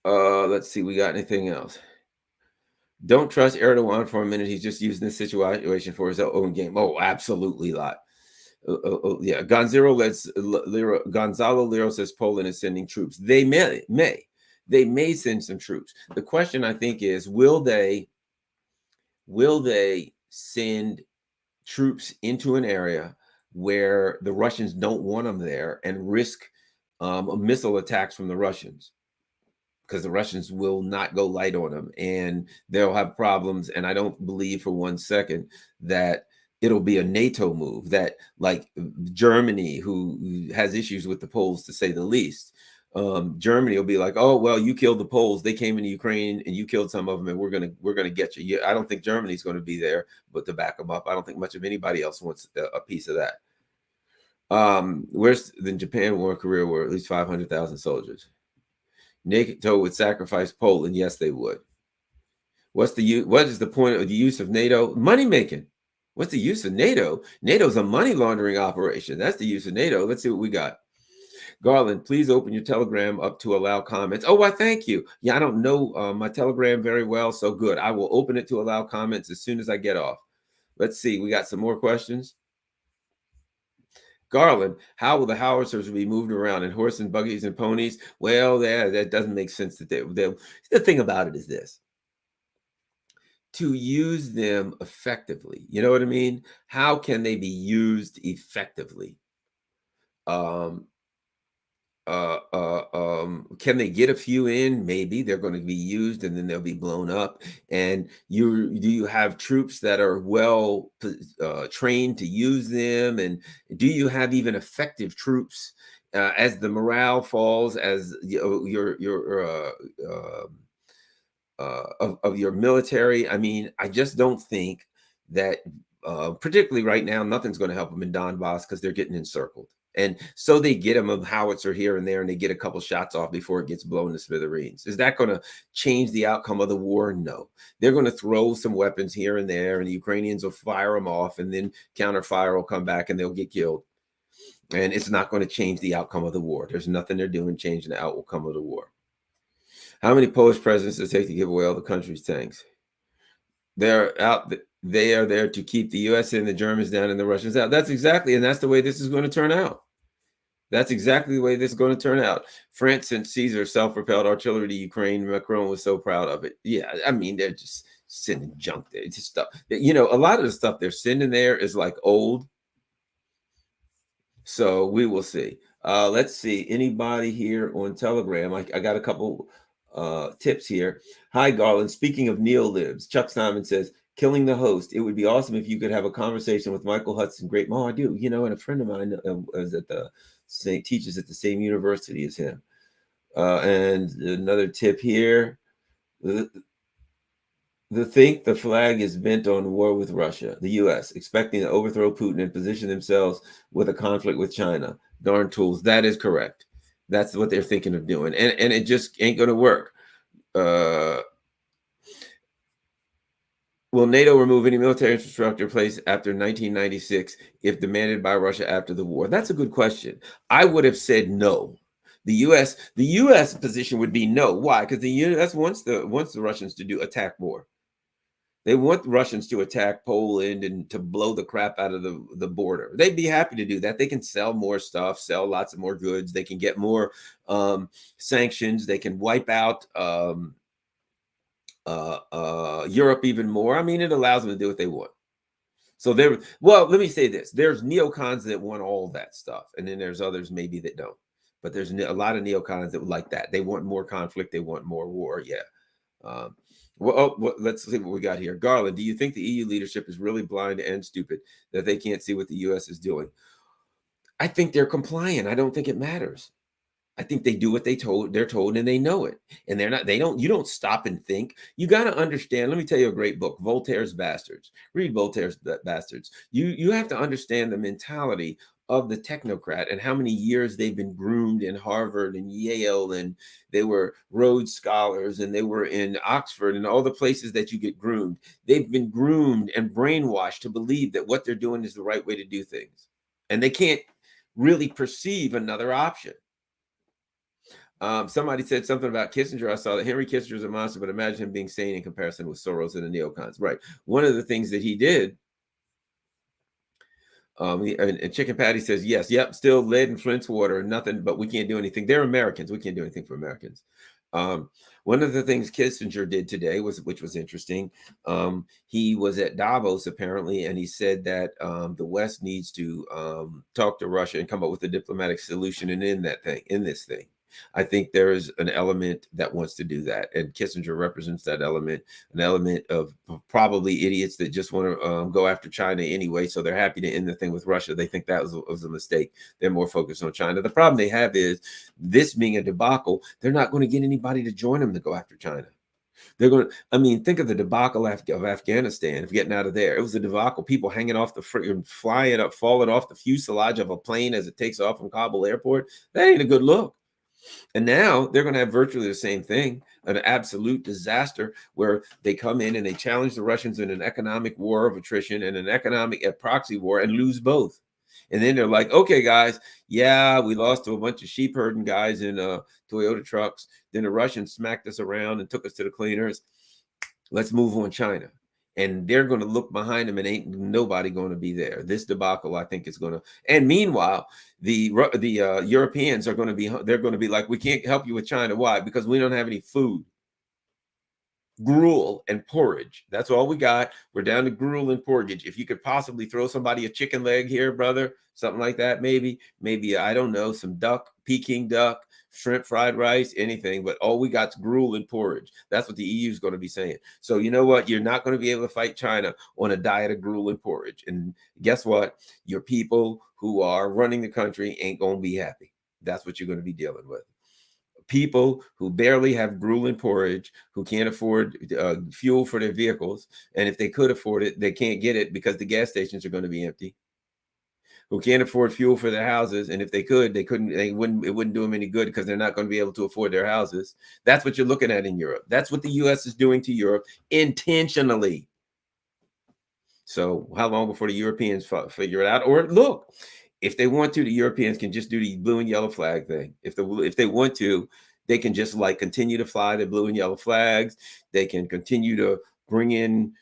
Let's see, we got anything else? Don't trust Erdogan for a minute. He's just using this situation for his own game. Oh, absolutely not. Yeah, Gonzalo Lero says Poland is sending troops. They may send some troops. The question, I think, is will they send troops into an area where the Russians don't want them there and risk missile attacks from the Russians? Because the Russians will not go light on them and they'll have problems. And I don't believe for one second that it'll be a NATO move, that like Germany, who has issues with the Poles to say the least. Germany will be like, oh, well, you killed the Poles. They came into Ukraine and you killed some of them, and we're gonna get you. Yeah, I don't think Germany's going to be there, but to back them up, I don't think much of anybody else wants a piece of that. Where's the Japan War, Korea War? At least 500,000 soldiers. NATO would sacrifice Poland. Yes, they would. What is the point of the use of NATO? Money making. What's the use of NATO? NATO's a money laundering operation. That's the use of NATO. Let's see what we got. Garland, please open your Telegram up to allow comments. Oh, why, thank you. Yeah, I don't know my Telegram very well, so good. I will open it to allow comments as soon as I get off. Let's see. We got some more questions. Garland, how will the howitzers be moved around in horse and buggies and ponies? Well, that doesn't make sense. The thing about it is this: to use them effectively. You know what I mean? How can they be used effectively? Can they get a few in? Maybe they're going to be used and then they'll be blown up. And do you have troops that are well trained to use them? And do you have even effective troops as the morale falls, as of your military? I mean, I just don't think that, particularly right now, nothing's going to help them in Donbass because they're getting encircled. And so they get them a howitzer here and there, and they get a couple shots off before it gets blown to smithereens. Is that going to change the outcome of the war? No. They're going to throw some weapons here and there, and the Ukrainians will fire them off, and then counterfire will come back, and they'll get killed. And it's not going to change the outcome of the war. There's nothing they're doing changing the outcome of the war. How many Polish presidents does it take to give away all the country's tanks? They are there to keep the U.S. and the Germans down and the Russians out. That's the way this is going to turn out. That's exactly the way this is going to turn out. France sent Caesar self-propelled artillery to Ukraine. Macron was so proud of it. Yeah, I mean, they're just sending junk there. It's just stuff. A lot of the stuff they're sending there is like old. So we will see. Let's see. Anybody here on Telegram? I got a couple tips here. Hi, Garland. Speaking of neolibs, Chuck Simon says, killing the host. It would be awesome if you could have a conversation with Michael Hudson. Great. Oh, I do. And a friend of mine was teaches at the same university as him. And another tip here. The flag is bent on war with Russia, the U.S., expecting to overthrow Putin and position themselves with a conflict with China. Darn tools. That is correct. That's what they're thinking of doing. And it just ain't going to work. Will NATO remove any military infrastructure placed after 1996 if demanded by Russia after the war? That's a good question. I would have said no. The U.S. position would be no. Why? Because the U.S. wants the Russians to attack more. They want the Russians to attack Poland and to blow the crap out of the border. They'd be happy to do that. They can sell more stuff, sell lots of more goods. They can get more sanctions. They can wipe out Europe even more. I mean, it allows them to do what they want. So let me say this. There's neocons that want all that stuff. And then there's others maybe that don't. But there's a lot of neocons that would like that. They want more conflict. They want more war. Yeah. Let's see what we got here. Garland, do you think the EU leadership is really blind and stupid that they can't see what the U.S. is doing? I think they're compliant. I don't think it matters. I think they do what they're told, and they know it. And you don't stop and think. You got to understand. Let me tell you a great book, Voltaire's Bastards. Read Voltaire's Bastards. You have to understand the mentality of the technocrat and how many years they've been groomed in Harvard and Yale, and they were Rhodes Scholars, and they were in Oxford, and all the places that you get groomed. They've been groomed and brainwashed to believe that what they're doing is the right way to do things. And they can't really perceive another option. Somebody said something about Kissinger. I saw that Henry Kissinger is a monster, but imagine him being sane in comparison with Soros and the neocons. Right. One of the things that he did, and Chicken Patty says, yes, yep, still lead and Flint's water, nothing, but we can't do anything. They're Americans. We can't do anything for Americans. One of the things Kissinger did today which was interesting. He was at Davos apparently, and he said that the West needs to talk to Russia and come up with a diplomatic solution and end this thing. I think there is an element that wants to do that, and Kissinger represents that element, an element of probably idiots that just want to go after China anyway, so they're happy to end the thing with Russia. They think that was a mistake. They're more focused on China. The problem they have is this being a debacle, they're not going to get anybody to join them to go after China. They're going to, I mean, think of the debacle of Afghanistan, of getting out of there. It was a debacle, people hanging off flying up, falling off the fuselage of a plane as it takes off from Kabul airport. That ain't a good look. And now they're going to have virtually the same thing, an absolute disaster where they come in and they challenge the Russians in an economic war of attrition and an economic proxy war and lose both. And then they're like, okay, guys, yeah, we lost to a bunch of sheep herding guys in Toyota trucks. Then the Russians smacked us around and took us to the cleaners. Let's move on China. And they're going to look behind them and ain't nobody going to be there. This debacle, I think, is going to. And meanwhile, the Europeans are going to be like, we can't help you with China. Why? Because we don't have any food. Gruel and porridge. That's all we got. We're down to gruel and porridge. If you could possibly throw somebody a chicken leg here, brother, something like that, maybe, I don't know, some duck, Peking duck, shrimp fried rice, anything, but all we got is gruel and porridge. That's what the EU is going to be saying. So you know what? You're not going to be able to fight China on a diet of gruel and porridge. And guess what? Your people who are running the country ain't going to be happy. That's what you're going to be dealing with. People who barely have gruel and porridge, who can't afford fuel for their vehicles, and if they could afford it, they can't get it because the gas stations are going to be empty. Who can't afford fuel for their houses, and if they could, it wouldn't do them any good because they're not going to be able to afford their houses. That's what you're looking at in Europe. That's what the U.S. is doing to Europe intentionally. So how long before the Europeans figure it out? Or look, if they want to, the Europeans can just do the blue and yellow flag thing. If they want to, they can just like continue to fly the blue and yellow flags. They can continue to bring in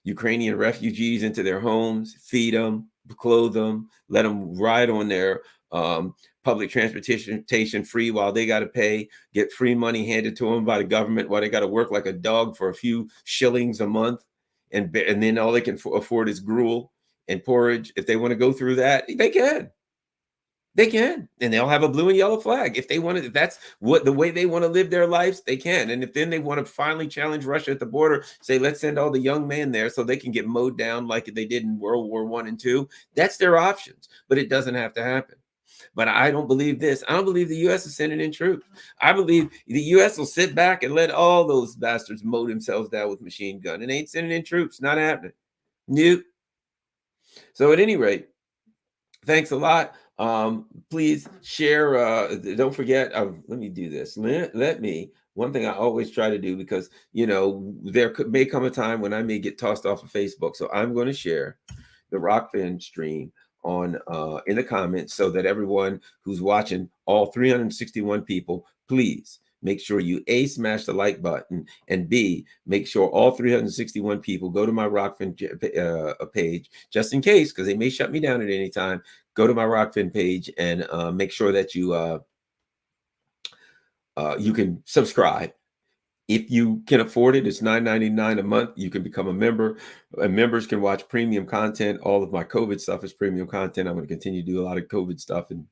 Ukrainian refugees into their homes, feed them, clothe them, let them ride on their public transportation free while they got to pay, get free money handed to them by the government while they got to work like a dog for a few shillings a month. And then all they can afford is gruel and porridge. If they want to go through that, they can. They can. And they'll have a blue and yellow flag. If they want to, if that's what the way they want to live their lives, they can. And if then they want to finally challenge Russia at the border, say, let's send all the young men there so they can get mowed down like they did in World War I and II. That's their options. But it doesn't have to happen. But I don't believe this. I don't believe the U.S. is sending in troops. I believe the U.S. will sit back and let all those bastards mow themselves down with machine gun. It ain't sending in troops. Not happening. Nope. So at any rate, thanks a lot. Please share. Don't forget. Let me do this. Let me. One thing I always try to do, because there may come a time when I may get tossed off of Facebook. So I'm going to share the Rockfin stream on in the comments so that everyone who's watching, all 361 people, please make sure you A, smash the like button, and B, make sure all 361 people go to my Rockfin page, just in case, because they may shut me down at any time. Go to my Rockfin page and make sure that you can subscribe. If you can afford it, it's $9.99 a month. You can become a member. And members can watch premium content. All of my COVID stuff is premium content. I'm going to continue to do a lot of COVID stuff, and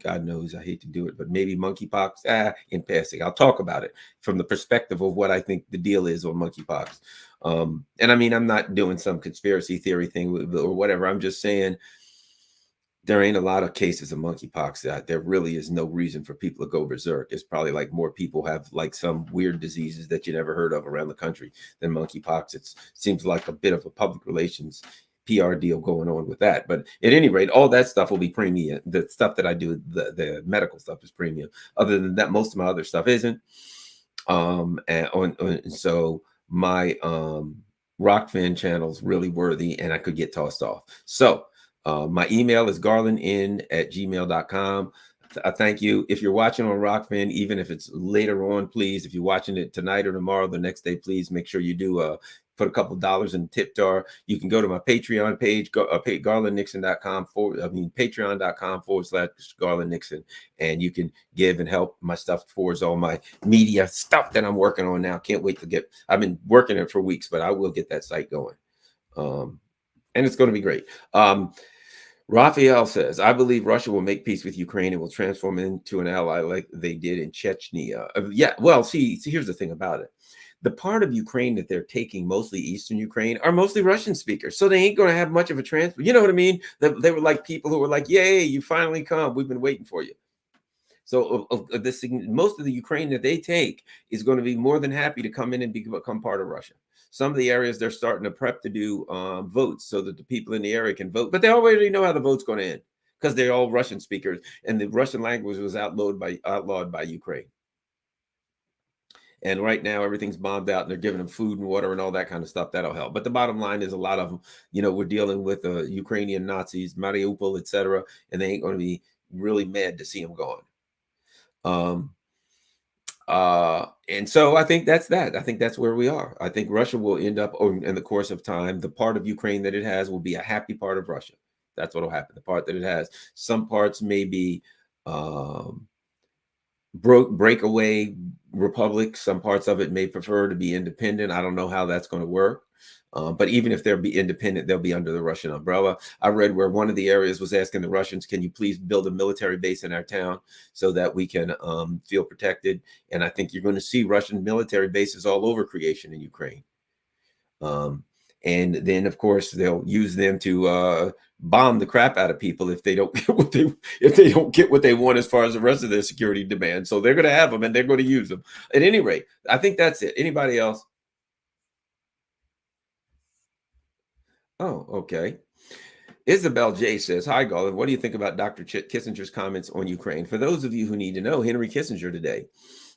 God knows I hate to do it, but maybe monkeypox, in passing. I'll talk about it from the perspective of what I think the deal is on monkeypox. And I mean, I'm not doing some conspiracy theory thing or whatever. I'm just saying there ain't a lot of cases of monkeypox. There really is no reason for people to go berserk. It's probably like more people have like some weird diseases that you never heard of around the country than monkeypox. It seems like a bit of a public relations PR deal going on with that. But at any rate, all that stuff will be premium. The stuff that I do, the medical stuff is premium. Other than that, most of my other stuff isn't. So my Rockfin channel's really worthy, and I could get tossed off. So my email is garlandin@gmail.com. Thank you. If you're watching on Rockfin, even if it's later on, please, if you're watching it tonight or tomorrow, the next day, please make sure you do put a couple dollars in tip jar. You can go to my Patreon page, garlandnixon.com patreon.com/Garland Nixon, and you can give and help my stuff towards all my media stuff that I'm working on now. Can't wait to get, I've been working it for weeks, but I will get that site going. And it's going to be great. Raphael says, I believe Russia will make peace with Ukraine and will transform it into an ally like they did in Chechnya. Yeah, well, see, here's the thing about it. The part of Ukraine that they're taking, mostly Eastern Ukraine, are mostly Russian speakers. So they ain't going to have much of a transfer. You know what I mean? They were like people who were like, yay, you finally come. We've been waiting for you. So most of the Ukraine that they take is going to be more than happy to come in and become part of Russia. Some of the areas they're starting to prep to do votes so that the people in the area can vote. But they already know how the vote's going to end because they're all Russian speakers. And the Russian language was outlawed by Ukraine. And right now, everything's bombed out and they're giving them food and water and all that kind of stuff. That'll help. But the bottom line is a lot of them, we're dealing with Ukrainian Nazis, Mariupol, etc. And they ain't going to be really mad to see them gone. And so I think that's that. I think that's where we are. I think Russia will end up in the course of time. The part of Ukraine that it has will be a happy part of Russia. That's what will happen. The part that it has. Some parts may be breakaway republics. Some parts of it may prefer to be independent. I don't know how that's going to work. But even if they'll be independent, they'll be under the Russian umbrella. I read where one of the areas was asking the Russians, can you please build a military base in our town so that we can feel protected? And I think you're going to see Russian military bases all over creation in Ukraine. And then, of course, they'll use them to bomb the crap out of people if they don't get what they want as far as the rest of their security demands. So they're going to have them and they're going to use them. At any rate, I think that's it. Anybody else? Oh, okay. Isabel J says, hi, Garland. What do you think about Dr. Kissinger's comments on Ukraine? For those of you who need to know, Henry Kissinger today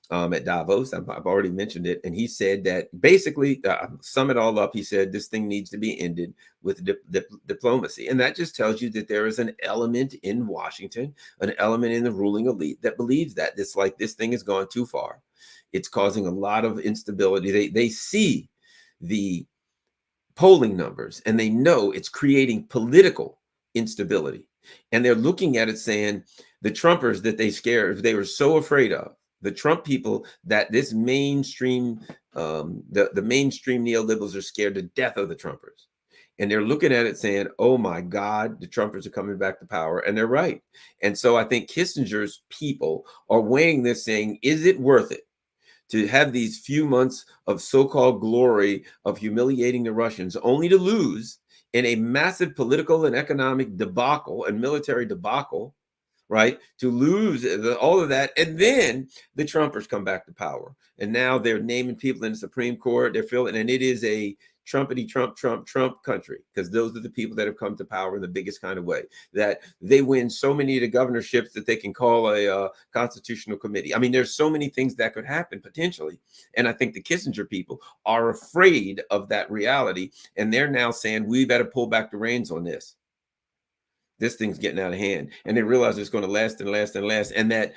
at Davos, I've already mentioned it, and he said that basically, sum it all up, he said this thing needs to be ended with diplomacy. And that just tells you that there is an element in Washington, an element in the ruling elite that believes that this thing has gone too far. It's causing a lot of instability. They see the polling numbers and they know it's creating political instability, and they're looking at it saying the Trumpers that they were so afraid of, the Trump people, that this mainstream the mainstream neoliberals are scared to death of the Trumpers, and they're looking at it saying, oh my God, the Trumpers are coming back to power. And they're right. And so I think Kissinger's people are weighing this, saying, is it worth it to have these few months of so-called glory of humiliating the Russians, only to lose in a massive political and economic debacle and military debacle, right? To lose all of that. And then the Trumpers come back to power. And now they're naming people in the Supreme Court. They're feeling, and it is a Trumpity Trump country, because those are the people that have come to power in the biggest kind of way, that they win so many of the governorships that they can call a constitutional committee. I mean, there's so many things that could happen potentially. And I think the Kissinger people are afraid of that reality. And they're now saying, we better pull back the reins on this. This thing's getting out of hand. And they realize it's going to last and last and last. And that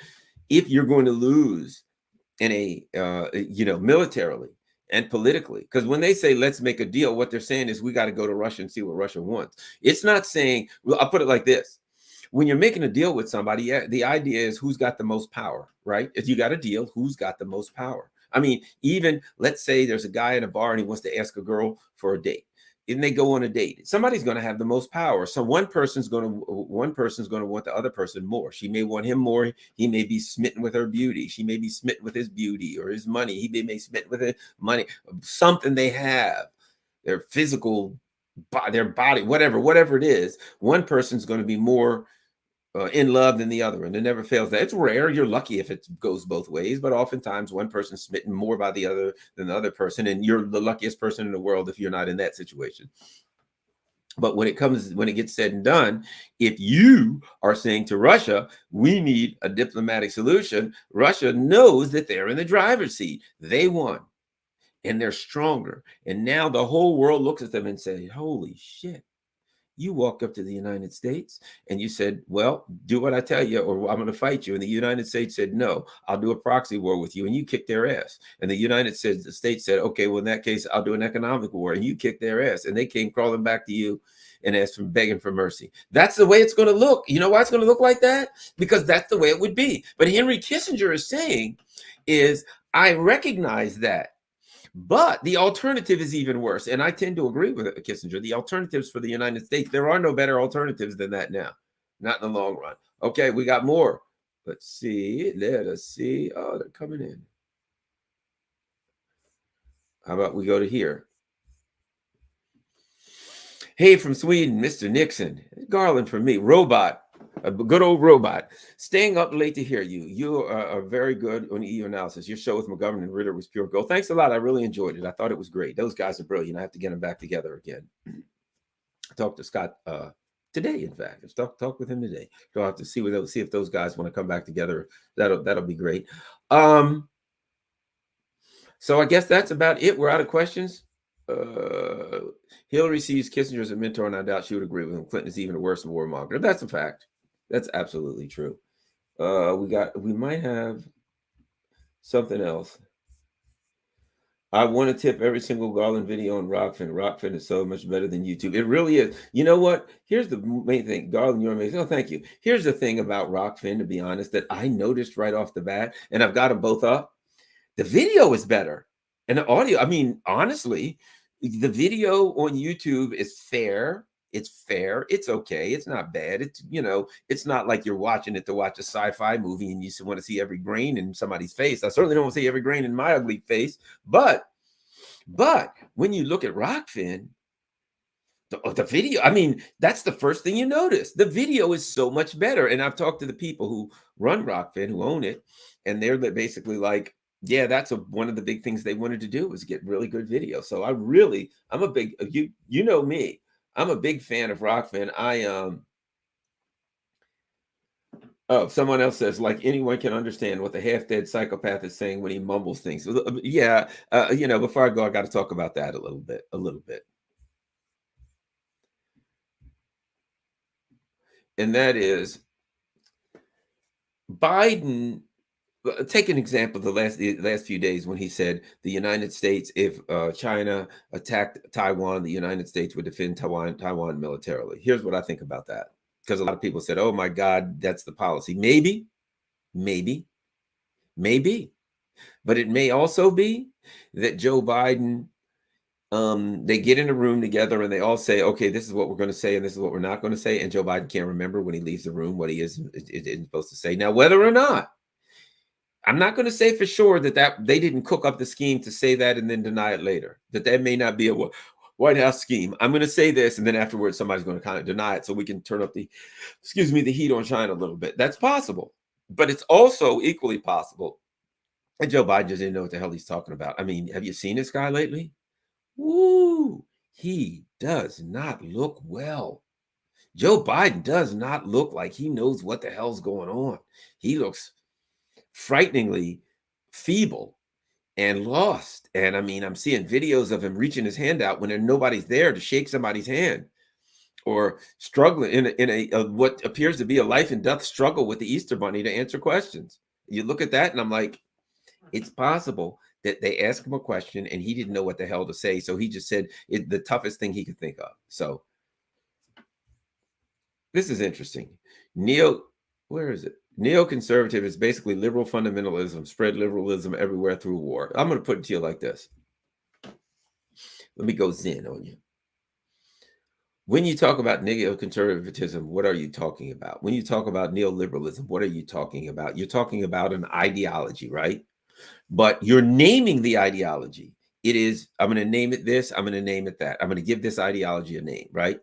if you're going to lose in a, militarily and politically, because when they say, let's make a deal, what they're saying is we got to go to Russia and see what Russia wants. It's not saying, well, I'll put it like this. When you're making a deal with somebody, the idea is who's got the most power, right? If you got a deal, who's got the most power? I mean, even let's say there's a guy in a bar and he wants to ask a girl for a date. And they go on a date. Somebody's going to have the most power. So one person's going to want the other person more. She may want him more. He may be smitten with her beauty. She may be smitten with his beauty or his money. He may be smitten with his money. Something they have, their physical, their body, whatever it is. One person's going to be more in love than the other, and it never fails that. It's rare. You're lucky if it goes both ways, but oftentimes one person's smitten more by the other than the other person, and you're the luckiest person in the world if you're not in that situation. But when it gets said and done, if you are saying to Russia, we need a diplomatic solution, Russia knows that they're in the driver's seat. They won, and they're stronger. And now the whole world looks at them and say, holy shit. You walk up to the United States and you said, well, do what I tell you or I'm going to fight you. And the United States said, no, I'll do a proxy war with you. And you kicked their ass. And the States said, okay, well, in that case, I'll do an economic war. And you kicked their ass. And they came crawling back to you and begging for mercy. That's the way it's going to look. You know why it's going to look like that? Because that's the way it would be. But Henry Kissinger is saying I recognize that. But the alternative is even worse. And I tend to agree with Kissinger. The alternatives for the United States, there are no better alternatives than that now. Not in the long run. Okay, we got more. Let's see. Let us see. Oh, they're coming in. How about we go to here? Hey, from Sweden, Mr. Nixon. Garland for me. Robot. A good old robot. Staying up late to hear you. You are very good on EU analysis. Your show with McGovern and Ritter was pure gold. Thanks a lot. I really enjoyed it. I thought it was great. Those guys are brilliant. I have to get them back together again. I talked to Scott today, in fact. I talked with him today. So I'll have to see if those guys want to come back together. That'll be great. So I guess that's about it. We're out of questions. Hillary sees Kissinger as a mentor, and I doubt she would agree with him. Clinton is even a worse warmonger. That's a fact. That's absolutely true. We might have something else. I want to tip every single Garland video on Rockfin. Rockfin is so much better than YouTube. It really is. You know what? Here's the main thing. Garland, you're amazing. Oh, thank you. Here's the thing about Rockfin, to be honest, that I noticed right off the bat, and I've got them both up. The video is better. And the audio, I mean, honestly, the video on YouTube is fair. It's fair. It's okay. It's not bad. It's not like you're watching it to watch a sci-fi movie and you want to see every grain in somebody's face. I certainly don't want to see every grain in my ugly face. But when you look at Rockfin, the video, I mean, that's the first thing you notice. The video is so much better. And I've talked to the people who run Rockfin, who own it, and they're basically like, yeah, that's one of the big things they wanted to do was get really good video. So I'm a big, you know me, I'm a big fan of Rockfin. Oh, someone else says, like anyone can understand what the half-dead psychopath is saying when he mumbles things. Yeah, before I go, I got to talk about that a little bit. And that is Biden. Take an example the last few days when he said the United States, if China attacked Taiwan, the United States would defend Taiwan militarily. Here's what I think about that. Because a lot of people said, oh my God, that's the policy. Maybe. But it may also be that Joe Biden, they get in a room together and they all say, okay, this is what we're going to say and this is what we're not going to say. And Joe Biden can't remember when he leaves the room what he isn't supposed to say. Now, whether or not, I'm not going to say for sure that they didn't cook up the scheme to say that and then deny it later, that may not be a White House scheme. I'm going to say this, and then afterwards somebody's going to kind of deny it so we can turn up the heat on China a little bit. That's possible. But it's also equally possible. And Joe Biden just didn't know what the hell he's talking about. I mean, have you seen this guy lately? Woo! He does not look well. Joe Biden does not look like he knows what the hell's going on. He looks frighteningly feeble and lost. And I mean, I'm seeing videos of him reaching his hand out when nobody's there to shake somebody's hand, or struggling in a what appears to be a life and death struggle with the Easter Bunny to answer questions. You look at that and I'm like, it's possible that they asked him a question and he didn't know what the hell to say. So he just said the toughest thing he could think of. So this is interesting. Where is it? Neoconservative is basically liberal fundamentalism, spread liberalism everywhere through war. I'm going to put it to you like this. Let me go zen on you. When you talk about neoconservatism, what are you talking about? When you talk about neoliberalism, what are you talking about? You're talking about an ideology, right? But you're naming the ideology. It is, I'm going to name it this, I'm going to name it that. I'm going to give this ideology a name, right?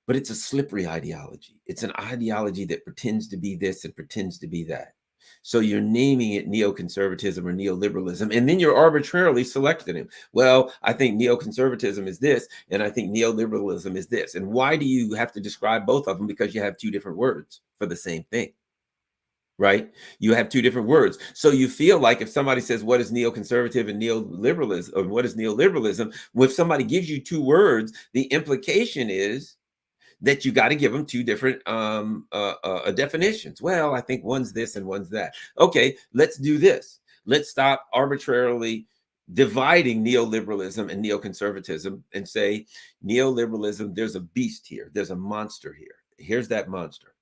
but it's a slippery ideology. It's an ideology that pretends to be this and pretends to be that. So you're naming it neoconservatism or neoliberalism, and then you're arbitrarily selecting it. Well, I think neoconservatism is this, and I think neoliberalism is this. And why do you have to describe both of them? Because you have two different words for the same thing, right? You have two different words. So you feel like if somebody says, what is neoconservative and neoliberalism, or what is neoliberalism? Well, if somebody gives you two words, the implication is that you got to give them two different definitions. Well, I think one's this and one's that. Okay, let's do this. Let's stop arbitrarily dividing neoliberalism and neoconservatism and say neoliberalism, there's a beast here. There's a monster here. Here's that monster.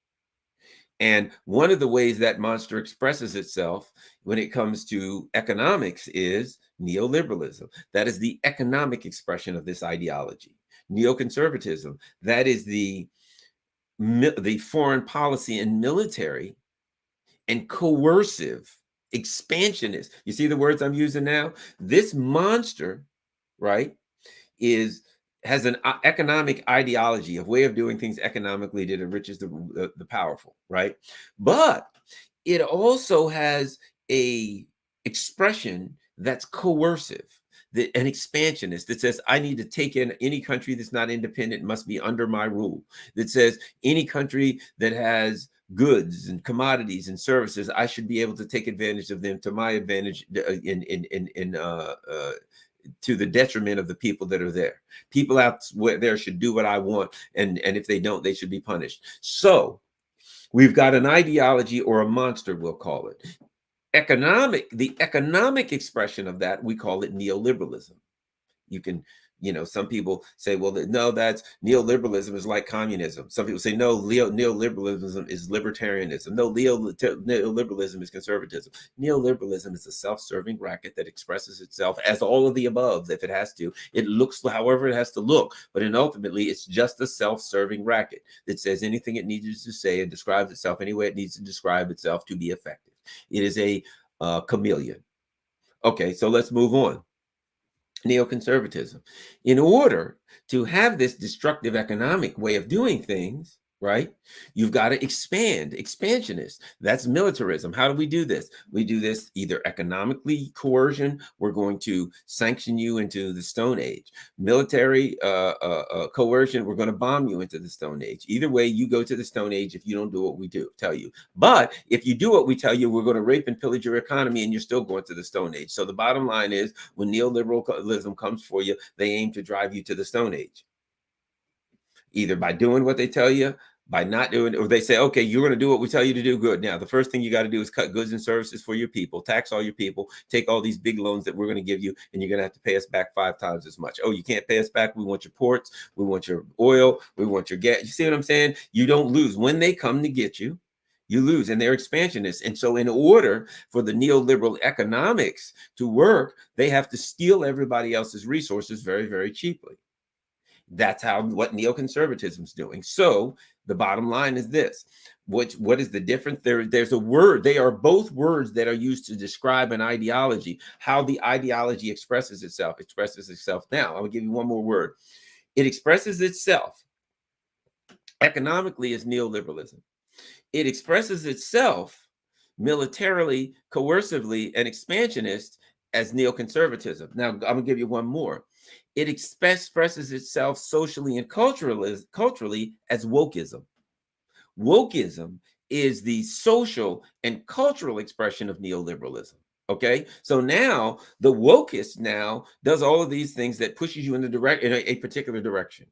And one of the ways that monster expresses itself when it comes to economics is neoliberalism. That is the economic expression of this ideology. Neoconservatism, that is the foreign policy and military and coercive expansionist. You see the words I'm using now? This monster, right, has an economic ideology, a way of doing things economically that enriches the powerful, right? But it also has a expression that's coercive, an expansionist that says, I need to take in any country that's not independent must be under my rule. That says any country that has goods and commodities and services, I should be able to take advantage of them to my advantage to the detriment of the people that are there. People out there should do what I want, and if they don't, they should be punished. So we've got an ideology, or a monster, we'll call it. The economic expression of that, we call it neoliberalism. You can, some people say, well, no, that's neoliberalism is like communism. Some people say, no, neoliberalism is libertarianism. No, neoliberalism is conservatism. Neoliberalism is a self-serving racket that expresses itself as all of the above, if it has to. It looks however it has to look, but ultimately it's just a self-serving racket that says anything it needs to say and describes itself any way it needs to describe itself to be effective. It is a chameleon. Okay, so let's move on. Neoconservatism. In order to have this destructive economic way of doing things, right, you've got to expansionist. That's militarism. How do we do this? We do this either economically, coercion. We're going to sanction you into the Stone Age. Military coercion. We're going to bomb you into the Stone Age. Either way, you go to the Stone Age if you don't do what we tell you. But if you do what we tell you, we're going to rape and pillage your economy, and you're still going to the Stone Age. So the bottom line is, when neoliberalism comes for you, they aim to drive you to the Stone Age, either by doing what they tell you, by not doing it, or they say, okay, you're going to do what we tell you to do. Good. Now, the first thing you got to do is cut goods and services for your people, tax all your people, take all these big loans that we're going to give you, and you're going to have to pay us back 5 times as much. Oh, you can't pay us back. We want your ports. We want your oil. We want your gas. You see what I'm saying? You don't lose. When they come to get you, you lose, and they're expansionists. And so in order for the neoliberal economics to work, they have to steal everybody else's resources very, very cheaply. That's what neoconservatism is doing. So the bottom line is this. What is the difference? There's a word. They are both words that are used to describe an ideology. How the ideology expresses itself. Now, I'm going to give you one more word. It expresses itself economically as neoliberalism. It expresses itself militarily, coercively, and expansionist as neoconservatism. Now, I'm going to give you one more. It expresses itself socially and culturally as wokeism. Wokeism is the social and cultural expression of neoliberalism. Okay, so now the wokist now does all of these things that pushes you in a particular direction.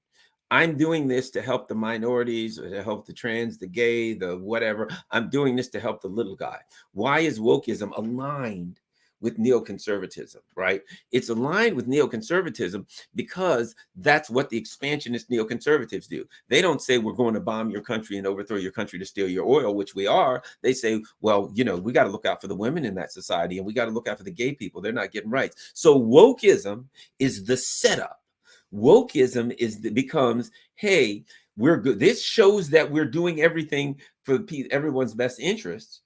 I'm doing this to help the minorities, or to help the trans, the gay, the whatever. I'm doing this to help the little guy. Why is wokeism aligned with neoconservatism, right? It's aligned with neoconservatism because that's what the expansionist neoconservatives do. They don't say we're going to bomb your country and overthrow your country to steal your oil, which we are. They say, well, we got to look out for the women in that society, and we got to look out for the gay people. They're not getting rights. So wokeism is the setup. Wokeism becomes, hey, we're good. This shows that we're doing everything for everyone's best interests.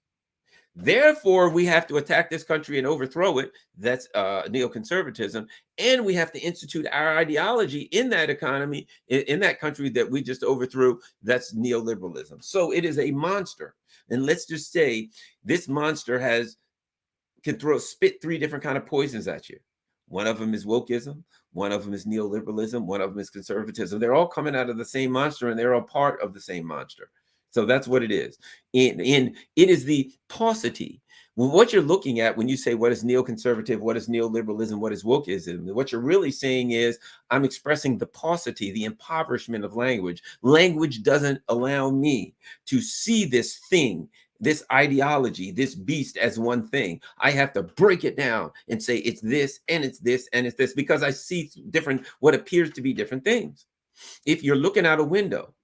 Therefore, we have to attack this country and overthrow it. That's neoconservatism. And we have to institute our ideology in that economy, in that country that we just overthrew. That's neoliberalism. So it is a monster. And let's just say this monster can spit three different kind of poisons at you. One of them is wokeism. One of them is neoliberalism. One of them is conservatism. They're all coming out of the same monster, and they're all part of the same monster. So that's what it is. And it is the paucity. Well, what you're looking at when you say what is neoconservative, what is neoliberalism, what is wokeism, what you're really saying is I'm expressing the paucity, the impoverishment of language. Language doesn't allow me to see this thing, this ideology, this beast as one thing. I have to break it down and say it's this and it's this and it's this because I see what appears to be different things. If you're looking out a window,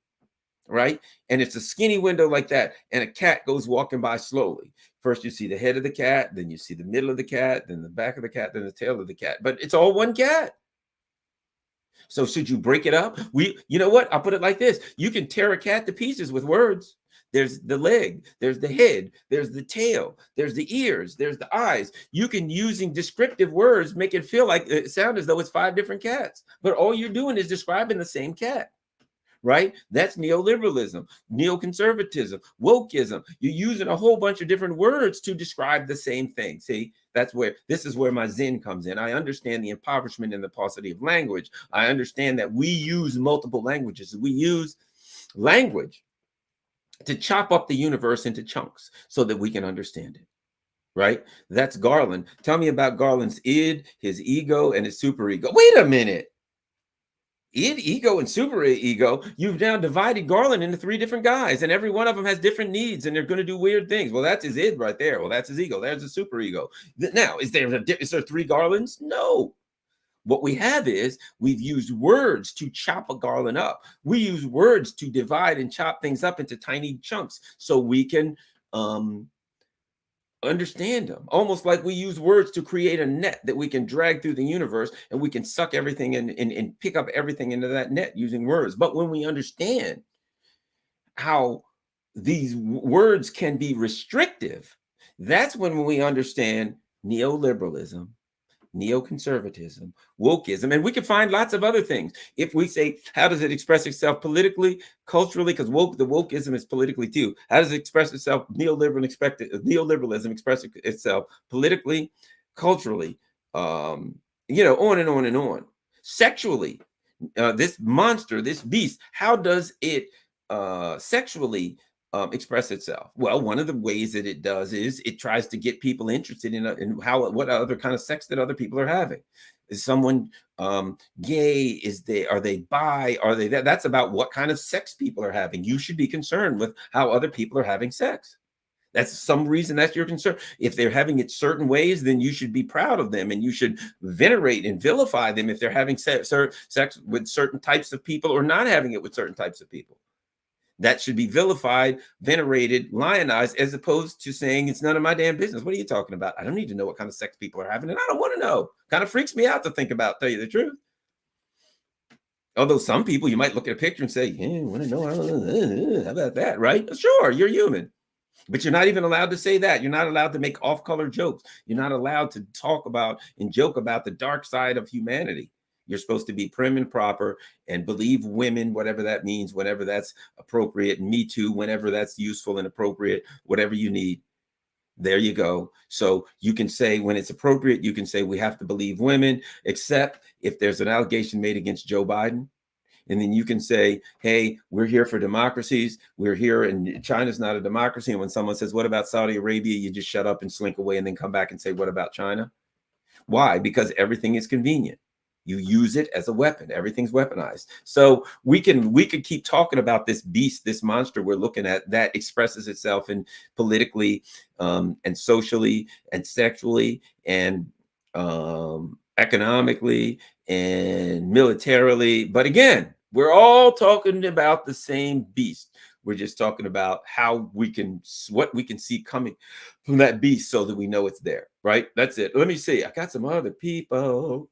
right, and it's a skinny window like that, and a cat goes walking by slowly. First, you see the head of the cat, then you see the middle of the cat, then the back of the cat, then the tail of the cat. But it's all one cat. So should you break it up? You know what? I'll put it like this. You can tear a cat to pieces with words. There's the leg, there's the head, there's the tail, there's the ears, there's the eyes. You can, using descriptive words, make it sound as though it's 5 different cats. But all you're doing is describing the same cat. Right? That's neoliberalism, neoconservatism, wokeism. You're using a whole bunch of different words to describe the same thing. See, this is where my Zen comes in. I understand the impoverishment and the paucity of language. I understand that we use multiple languages. We use language to chop up the universe into chunks so that we can understand it. Right? That's Garland. Tell me about Garland's id, his ego, and his superego. Wait a minute. Id, ego, and super ego, you've now divided Garland into 3 different guys, and every one of them has different needs, and they're going to do weird things. Well, that's his id right there. Well, that's his ego. There's the super ego. Now, is there 3 Garlands? No. What we have is we've used words to chop a Garland up. We use words to divide and chop things up into tiny chunks so we can understand them, almost like we use words to create a net that we can drag through the universe, and we can suck everything in and pick up everything into that net using words. But when we understand how these words can be restrictive, that's when we understand neoliberalism, neoconservatism, wokeism, and we can find lots of other things. If we say, how does it express itself politically, culturally, because the wokeism is politically too. How does it express itself? Neoliberalism expresses itself politically, culturally, on and on and on. Sexually, this monster, this beast, how does it sexually express itself? Well, one of the ways that it does is it tries to get people interested in what other kind of sex that other people are having. Is someone gay? Are they bi? Are they that? That's about what kind of sex people are having. You should be concerned with how other people are having sex. That's some reason that's your concern. If they're having it certain ways, then you should be proud of them, and you should venerate and vilify them if they're having sex with certain types of people or not having it with certain types of people. That should be vilified, venerated, lionized, as opposed to saying it's none of my damn business. What are you talking about? I don't need to know what kind of sex people are having, and I don't want to know. Kind of freaks me out to think about, tell you the truth. Although some people, you might look at a picture and say, yeah, I want to know, how about that, right? Sure, you're human. But you're not even allowed to say that. You're not allowed to make off-color jokes. You're not allowed to talk about and joke about the dark side of humanity. You're supposed to be prim and proper and believe women, whatever that means, whenever that's appropriate. Me too, whenever that's useful and appropriate, whatever you need. There you go. So you can say when it's appropriate, you can say we have to believe women, except if there's an allegation made against Joe Biden. And then you can say, hey, we're here for democracies. We're here, and China's not a democracy. And when someone says, what about Saudi Arabia? You just shut up and slink away and then come back and say, what about China? Why? Because everything is convenient. You use it as a weapon. Everything's weaponized. So we could keep talking about this beast, this monster we're looking at that expresses itself in politically and socially and sexually and economically and militarily. But again, we're all talking about the same beast. We're just talking about what we can see coming from that beast so that we know it's there, right? That's it. Let me see. I got some other people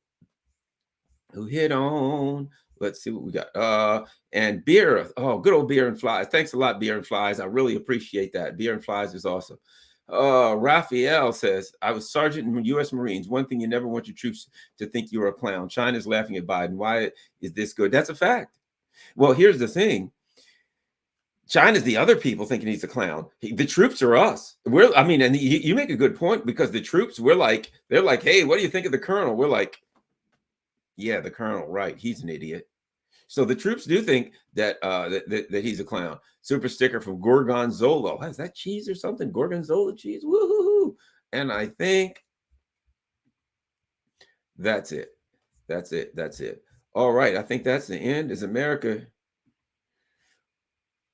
who hit on. Let's see what we got. And beer. Oh, good old beer and flies. Thanks a lot, beer and flies. I really appreciate that. Beer and flies is awesome. Raphael says, I was sergeant in the U.S. Marines. One thing you never want your troops to think you're a clown. China's laughing at Biden. Why is this good? That's a fact. Well, here's the thing. China's the other people thinking he's a clown. The troops are us. I mean, and you make a good point, because the troops, they're like, hey, what do you think of the colonel? We're like, yeah, the colonel, right? He's an idiot. So the troops do think that that he's a clown. Super sticker from Gorgonzola. Is that cheese or something? Gorgonzola cheese. Woohoo! And I think that's it. That's it. That's it. All right. I think that's the end. Is America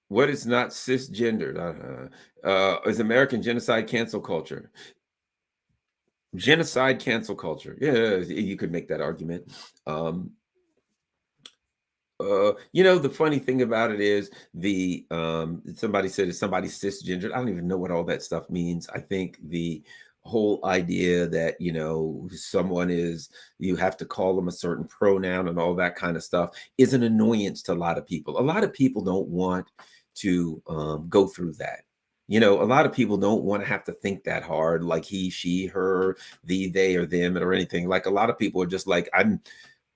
what is not cisgendered? Is American genocide cancel culture? Genocide cancel culture. Yeah, you could make that argument. The funny thing about it is somebody said, is somebody cisgender? I don't even know what all that stuff means. I think the whole idea that someone is, you have to call them a certain pronoun and all that kind of stuff is an annoyance to a lot of people. A lot of people don't want to go through that. A lot of people don't want to have to think that hard, like he, she, her, the, they, or them, or anything. Like, a lot of people are just like, I'm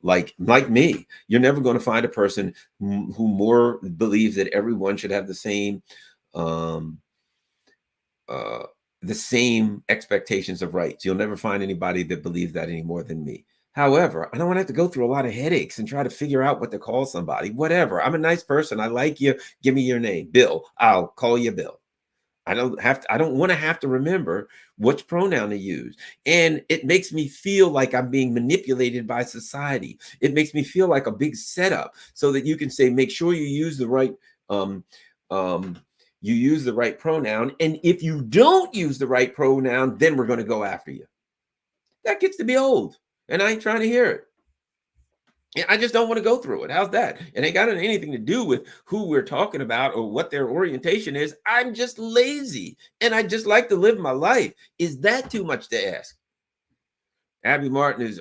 like me. You're never going to find a person who more believes that everyone should have the same expectations of rights. You'll never find anybody that believes that any more than me. However, I don't want to have to go through a lot of headaches and try to figure out what to call somebody. Whatever. I'm a nice person. I like you. Give me your name. Bill. I'll call you Bill. I don't want to have to remember which pronoun to use. And it makes me feel like I'm being manipulated by society. It makes me feel like a big setup, so that you can say, make sure you use the right pronoun. And if you don't use the right pronoun, then we're going to go after you. That gets to be old, and I ain't trying to hear it. I just don't want to go through it. How's that? It ain't got anything to do with who we're talking about or what their orientation is. I'm just lazy, and I just like to live my life. Is that too much to ask? Abby Martin is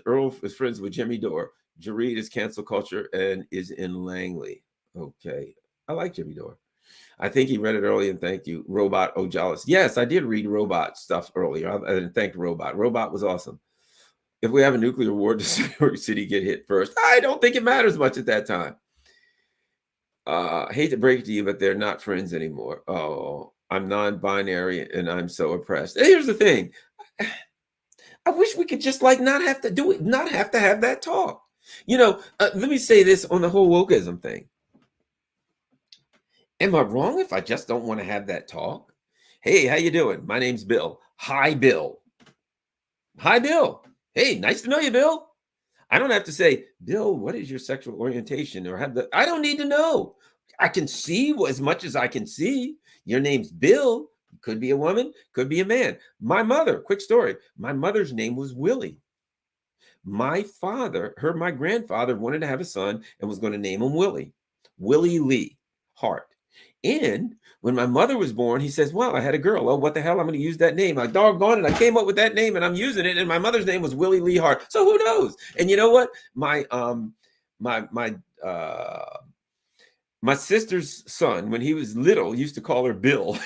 friends with Jimmy Dore. Jareed is cancel culture and is in Langley. Okay. I like Jimmy Dore. I think he read it early, and thank you. Robot Ojalis. Yes, I did read Robot stuff earlier. And thank Robot. Robot was awesome. If we have a nuclear war, does New York City get hit first? I don't think it matters much at that time. I hate to break it to you, but they're not friends anymore. Oh, I'm non-binary and I'm so oppressed. And here's the thing. I wish we could just not have to do it, not have to have that talk. Let me say this on the whole wokeism thing. Am I wrong if I just don't want to have that talk? Hey, how you doing? My name's Bill. Hi, Bill. Hi, Bill. Hey, nice to know you, Bill. I don't have to say, Bill, what is your sexual orientation? I don't need to know. I can see as much as I can see. Your name's Bill. Could be a woman, could be a man. My mother, quick story. My mother's name was Willie. My grandfather wanted to have a son and was going to name him Willie Lee Hart. And when my mother was born, he says, well, I had a girl. Oh, what the hell? I'm going to use that name. I doggone it. I came up with that name and I'm using it. And my mother's name was Willie Lee Hart. So who knows? And you know what? My sister's son, when he was little, used to call her Bill.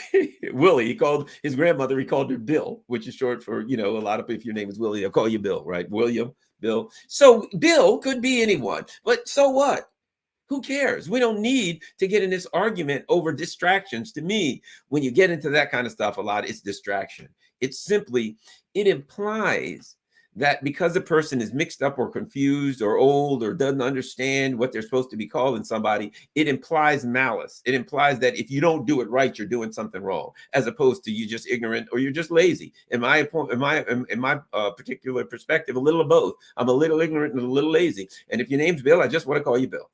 Willie. He called his grandmother, he called her Bill, which is short for, a lot of, if your name is Willie, they'll call you Bill, right? William, Bill. So Bill could be anyone. But so what? Who cares? We don't need to get in this argument over distractions. To me, when you get into that kind of stuff a lot, it's distraction. It implies that because a person is mixed up or confused or old or doesn't understand what they're supposed to be calling somebody, it implies malice. It implies that if you don't do it right, you're doing something wrong, as opposed to you just ignorant or you're just lazy. In my particular perspective, a little of both. I'm a little ignorant and a little lazy. And if your name's Bill, I just want to call you Bill.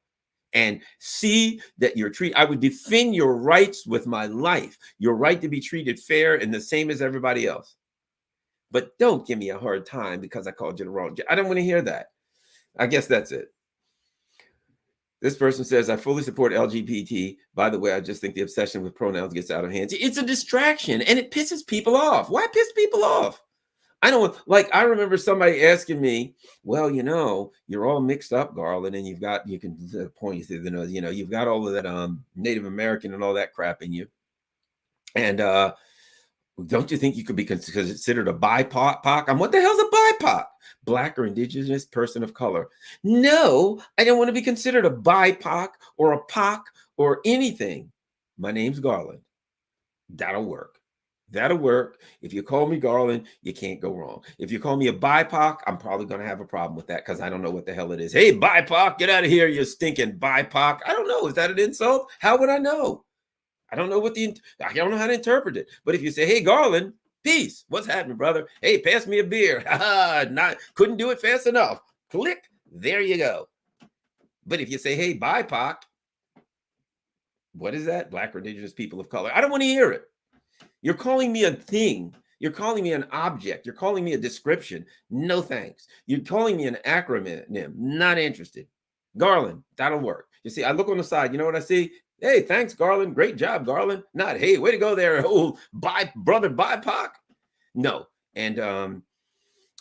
And see that you're treated. I would defend your rights with my life, your right to be treated fair and the same as everybody else. But don't give me a hard time because I called you the wrong. I don't want to hear that. I guess that's it. This person says, I fully support LGBT. By the way, I just think the obsession with pronouns gets out of hand. It's a distraction and it pisses people off. Why piss people off? I remember somebody asking me, well, you're all mixed up, Garland, and you've got all of that Native American and all that crap in you. And Don't you think you could be considered a BIPOC? What the hell's a BIPOC? Black or indigenous person of color. No, I don't want to be considered a BIPOC or a POC or anything. My name's Garland. That'll work. That'll work. If you call me Garland, you can't go wrong. If you call me a BIPOC, I'm probably going to have a problem with that because I don't know what the hell it is. Hey, BIPOC, get out of here, you stinking BIPOC. I don't know. Is that an insult? How would I know? I don't know I don't know how to interpret it. But if you say, hey, Garland, peace. What's happening, brother? Hey, pass me a beer. Couldn't do it fast enough. Click. There you go. But if you say, hey, BIPOC, what is that? Black or indigenous people of color. I don't want to hear it. You're calling me a thing. You're calling me an object. You're calling me a description. No thanks. You're calling me an acronym. Not interested. Garland, that'll work. You see, I look on the side. You know what I see? Hey, thanks, Garland. Great job, Garland. Not, hey, way to go there, old brother BIPOC. No. And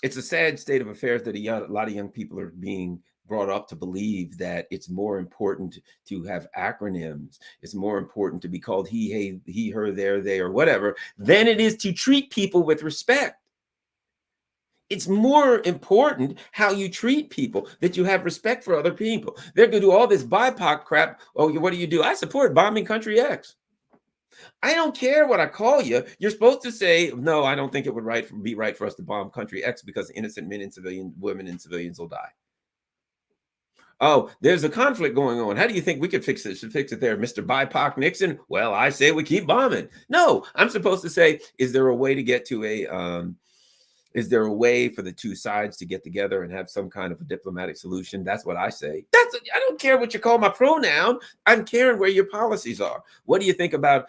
it's a sad state of affairs that a lot of young people are being brought up to believe that it's more important to have acronyms. It's more important to be called he, her, there, they, or whatever, than it is to treat people with respect. It's more important how you treat people, that you have respect for other people. They're going to do all this BIPOC crap. Oh, what do? I support bombing country X. I don't care what I call you. You're supposed to say, no, I don't think it would be right for us to bomb country X because innocent men and women and civilians will die. Oh, there's a conflict going on. How do you think we could fix it? Should fix it there, Mr. BIPOC Nixon? Well, I say we keep bombing. No, I'm supposed to say, is there a way to get to is there a way for the two sides to get together and have some kind of a diplomatic solution? That's what I say. I don't care what you call my pronoun. I'm caring where your policies are. What do you think about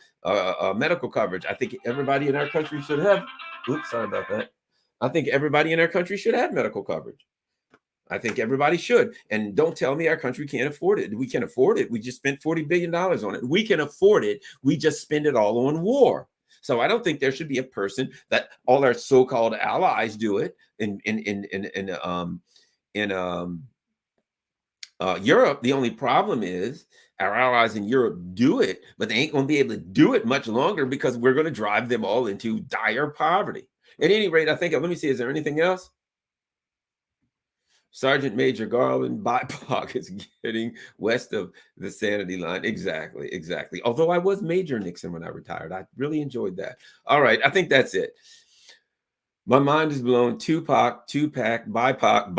medical coverage? I think everybody in our country should have. Oops, sorry about that. I think everybody in our country should have medical coverage. I think everybody should. And don't tell me our country can't afford it. We can afford it. We just spent $40 billion on it. We can afford it. We just spend it all on war. So I don't think there should be a person that all our so-called allies do it in Europe. The only problem is our allies in Europe do it, but they ain't going to be able to do it much longer because we're going to drive them all into dire poverty. At any rate, I think, let me see, is there anything else? Sergeant Major Garland, BIPOC is getting west of the sanity line. Exactly. Although I was Major Nixon when I retired. I really enjoyed that. All right, I think that's it. My mind is blown. Tupac, BIPOC.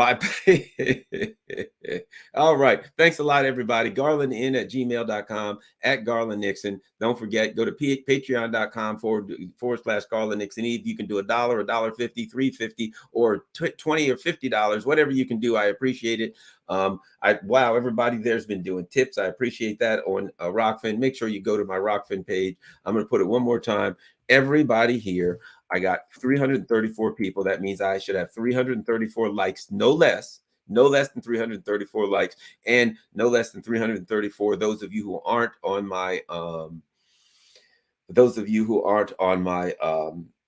All right. Thanks a lot, everybody. GarlandN@gmail.com, @Garland Nixon. Don't forget, go to patreon.com/Garland Nixon. If you can do $1, $1.50, $3.50, or $20 or $50, whatever you can do, I appreciate it. Wow, everybody there's been doing tips. I appreciate that on Rockfin. Make sure you go to my Rockfin page. I'm going to put it one more time. Everybody here, I got 334 people. That means I should have 334 likes, no less than 334 likes, and no less than 334. Those of you who aren't on my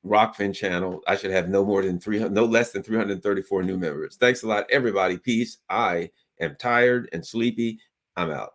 Rockfin channel, I should have no less than 334 new members. Thanks a lot, everybody. Peace. I am tired and sleepy. I'm out.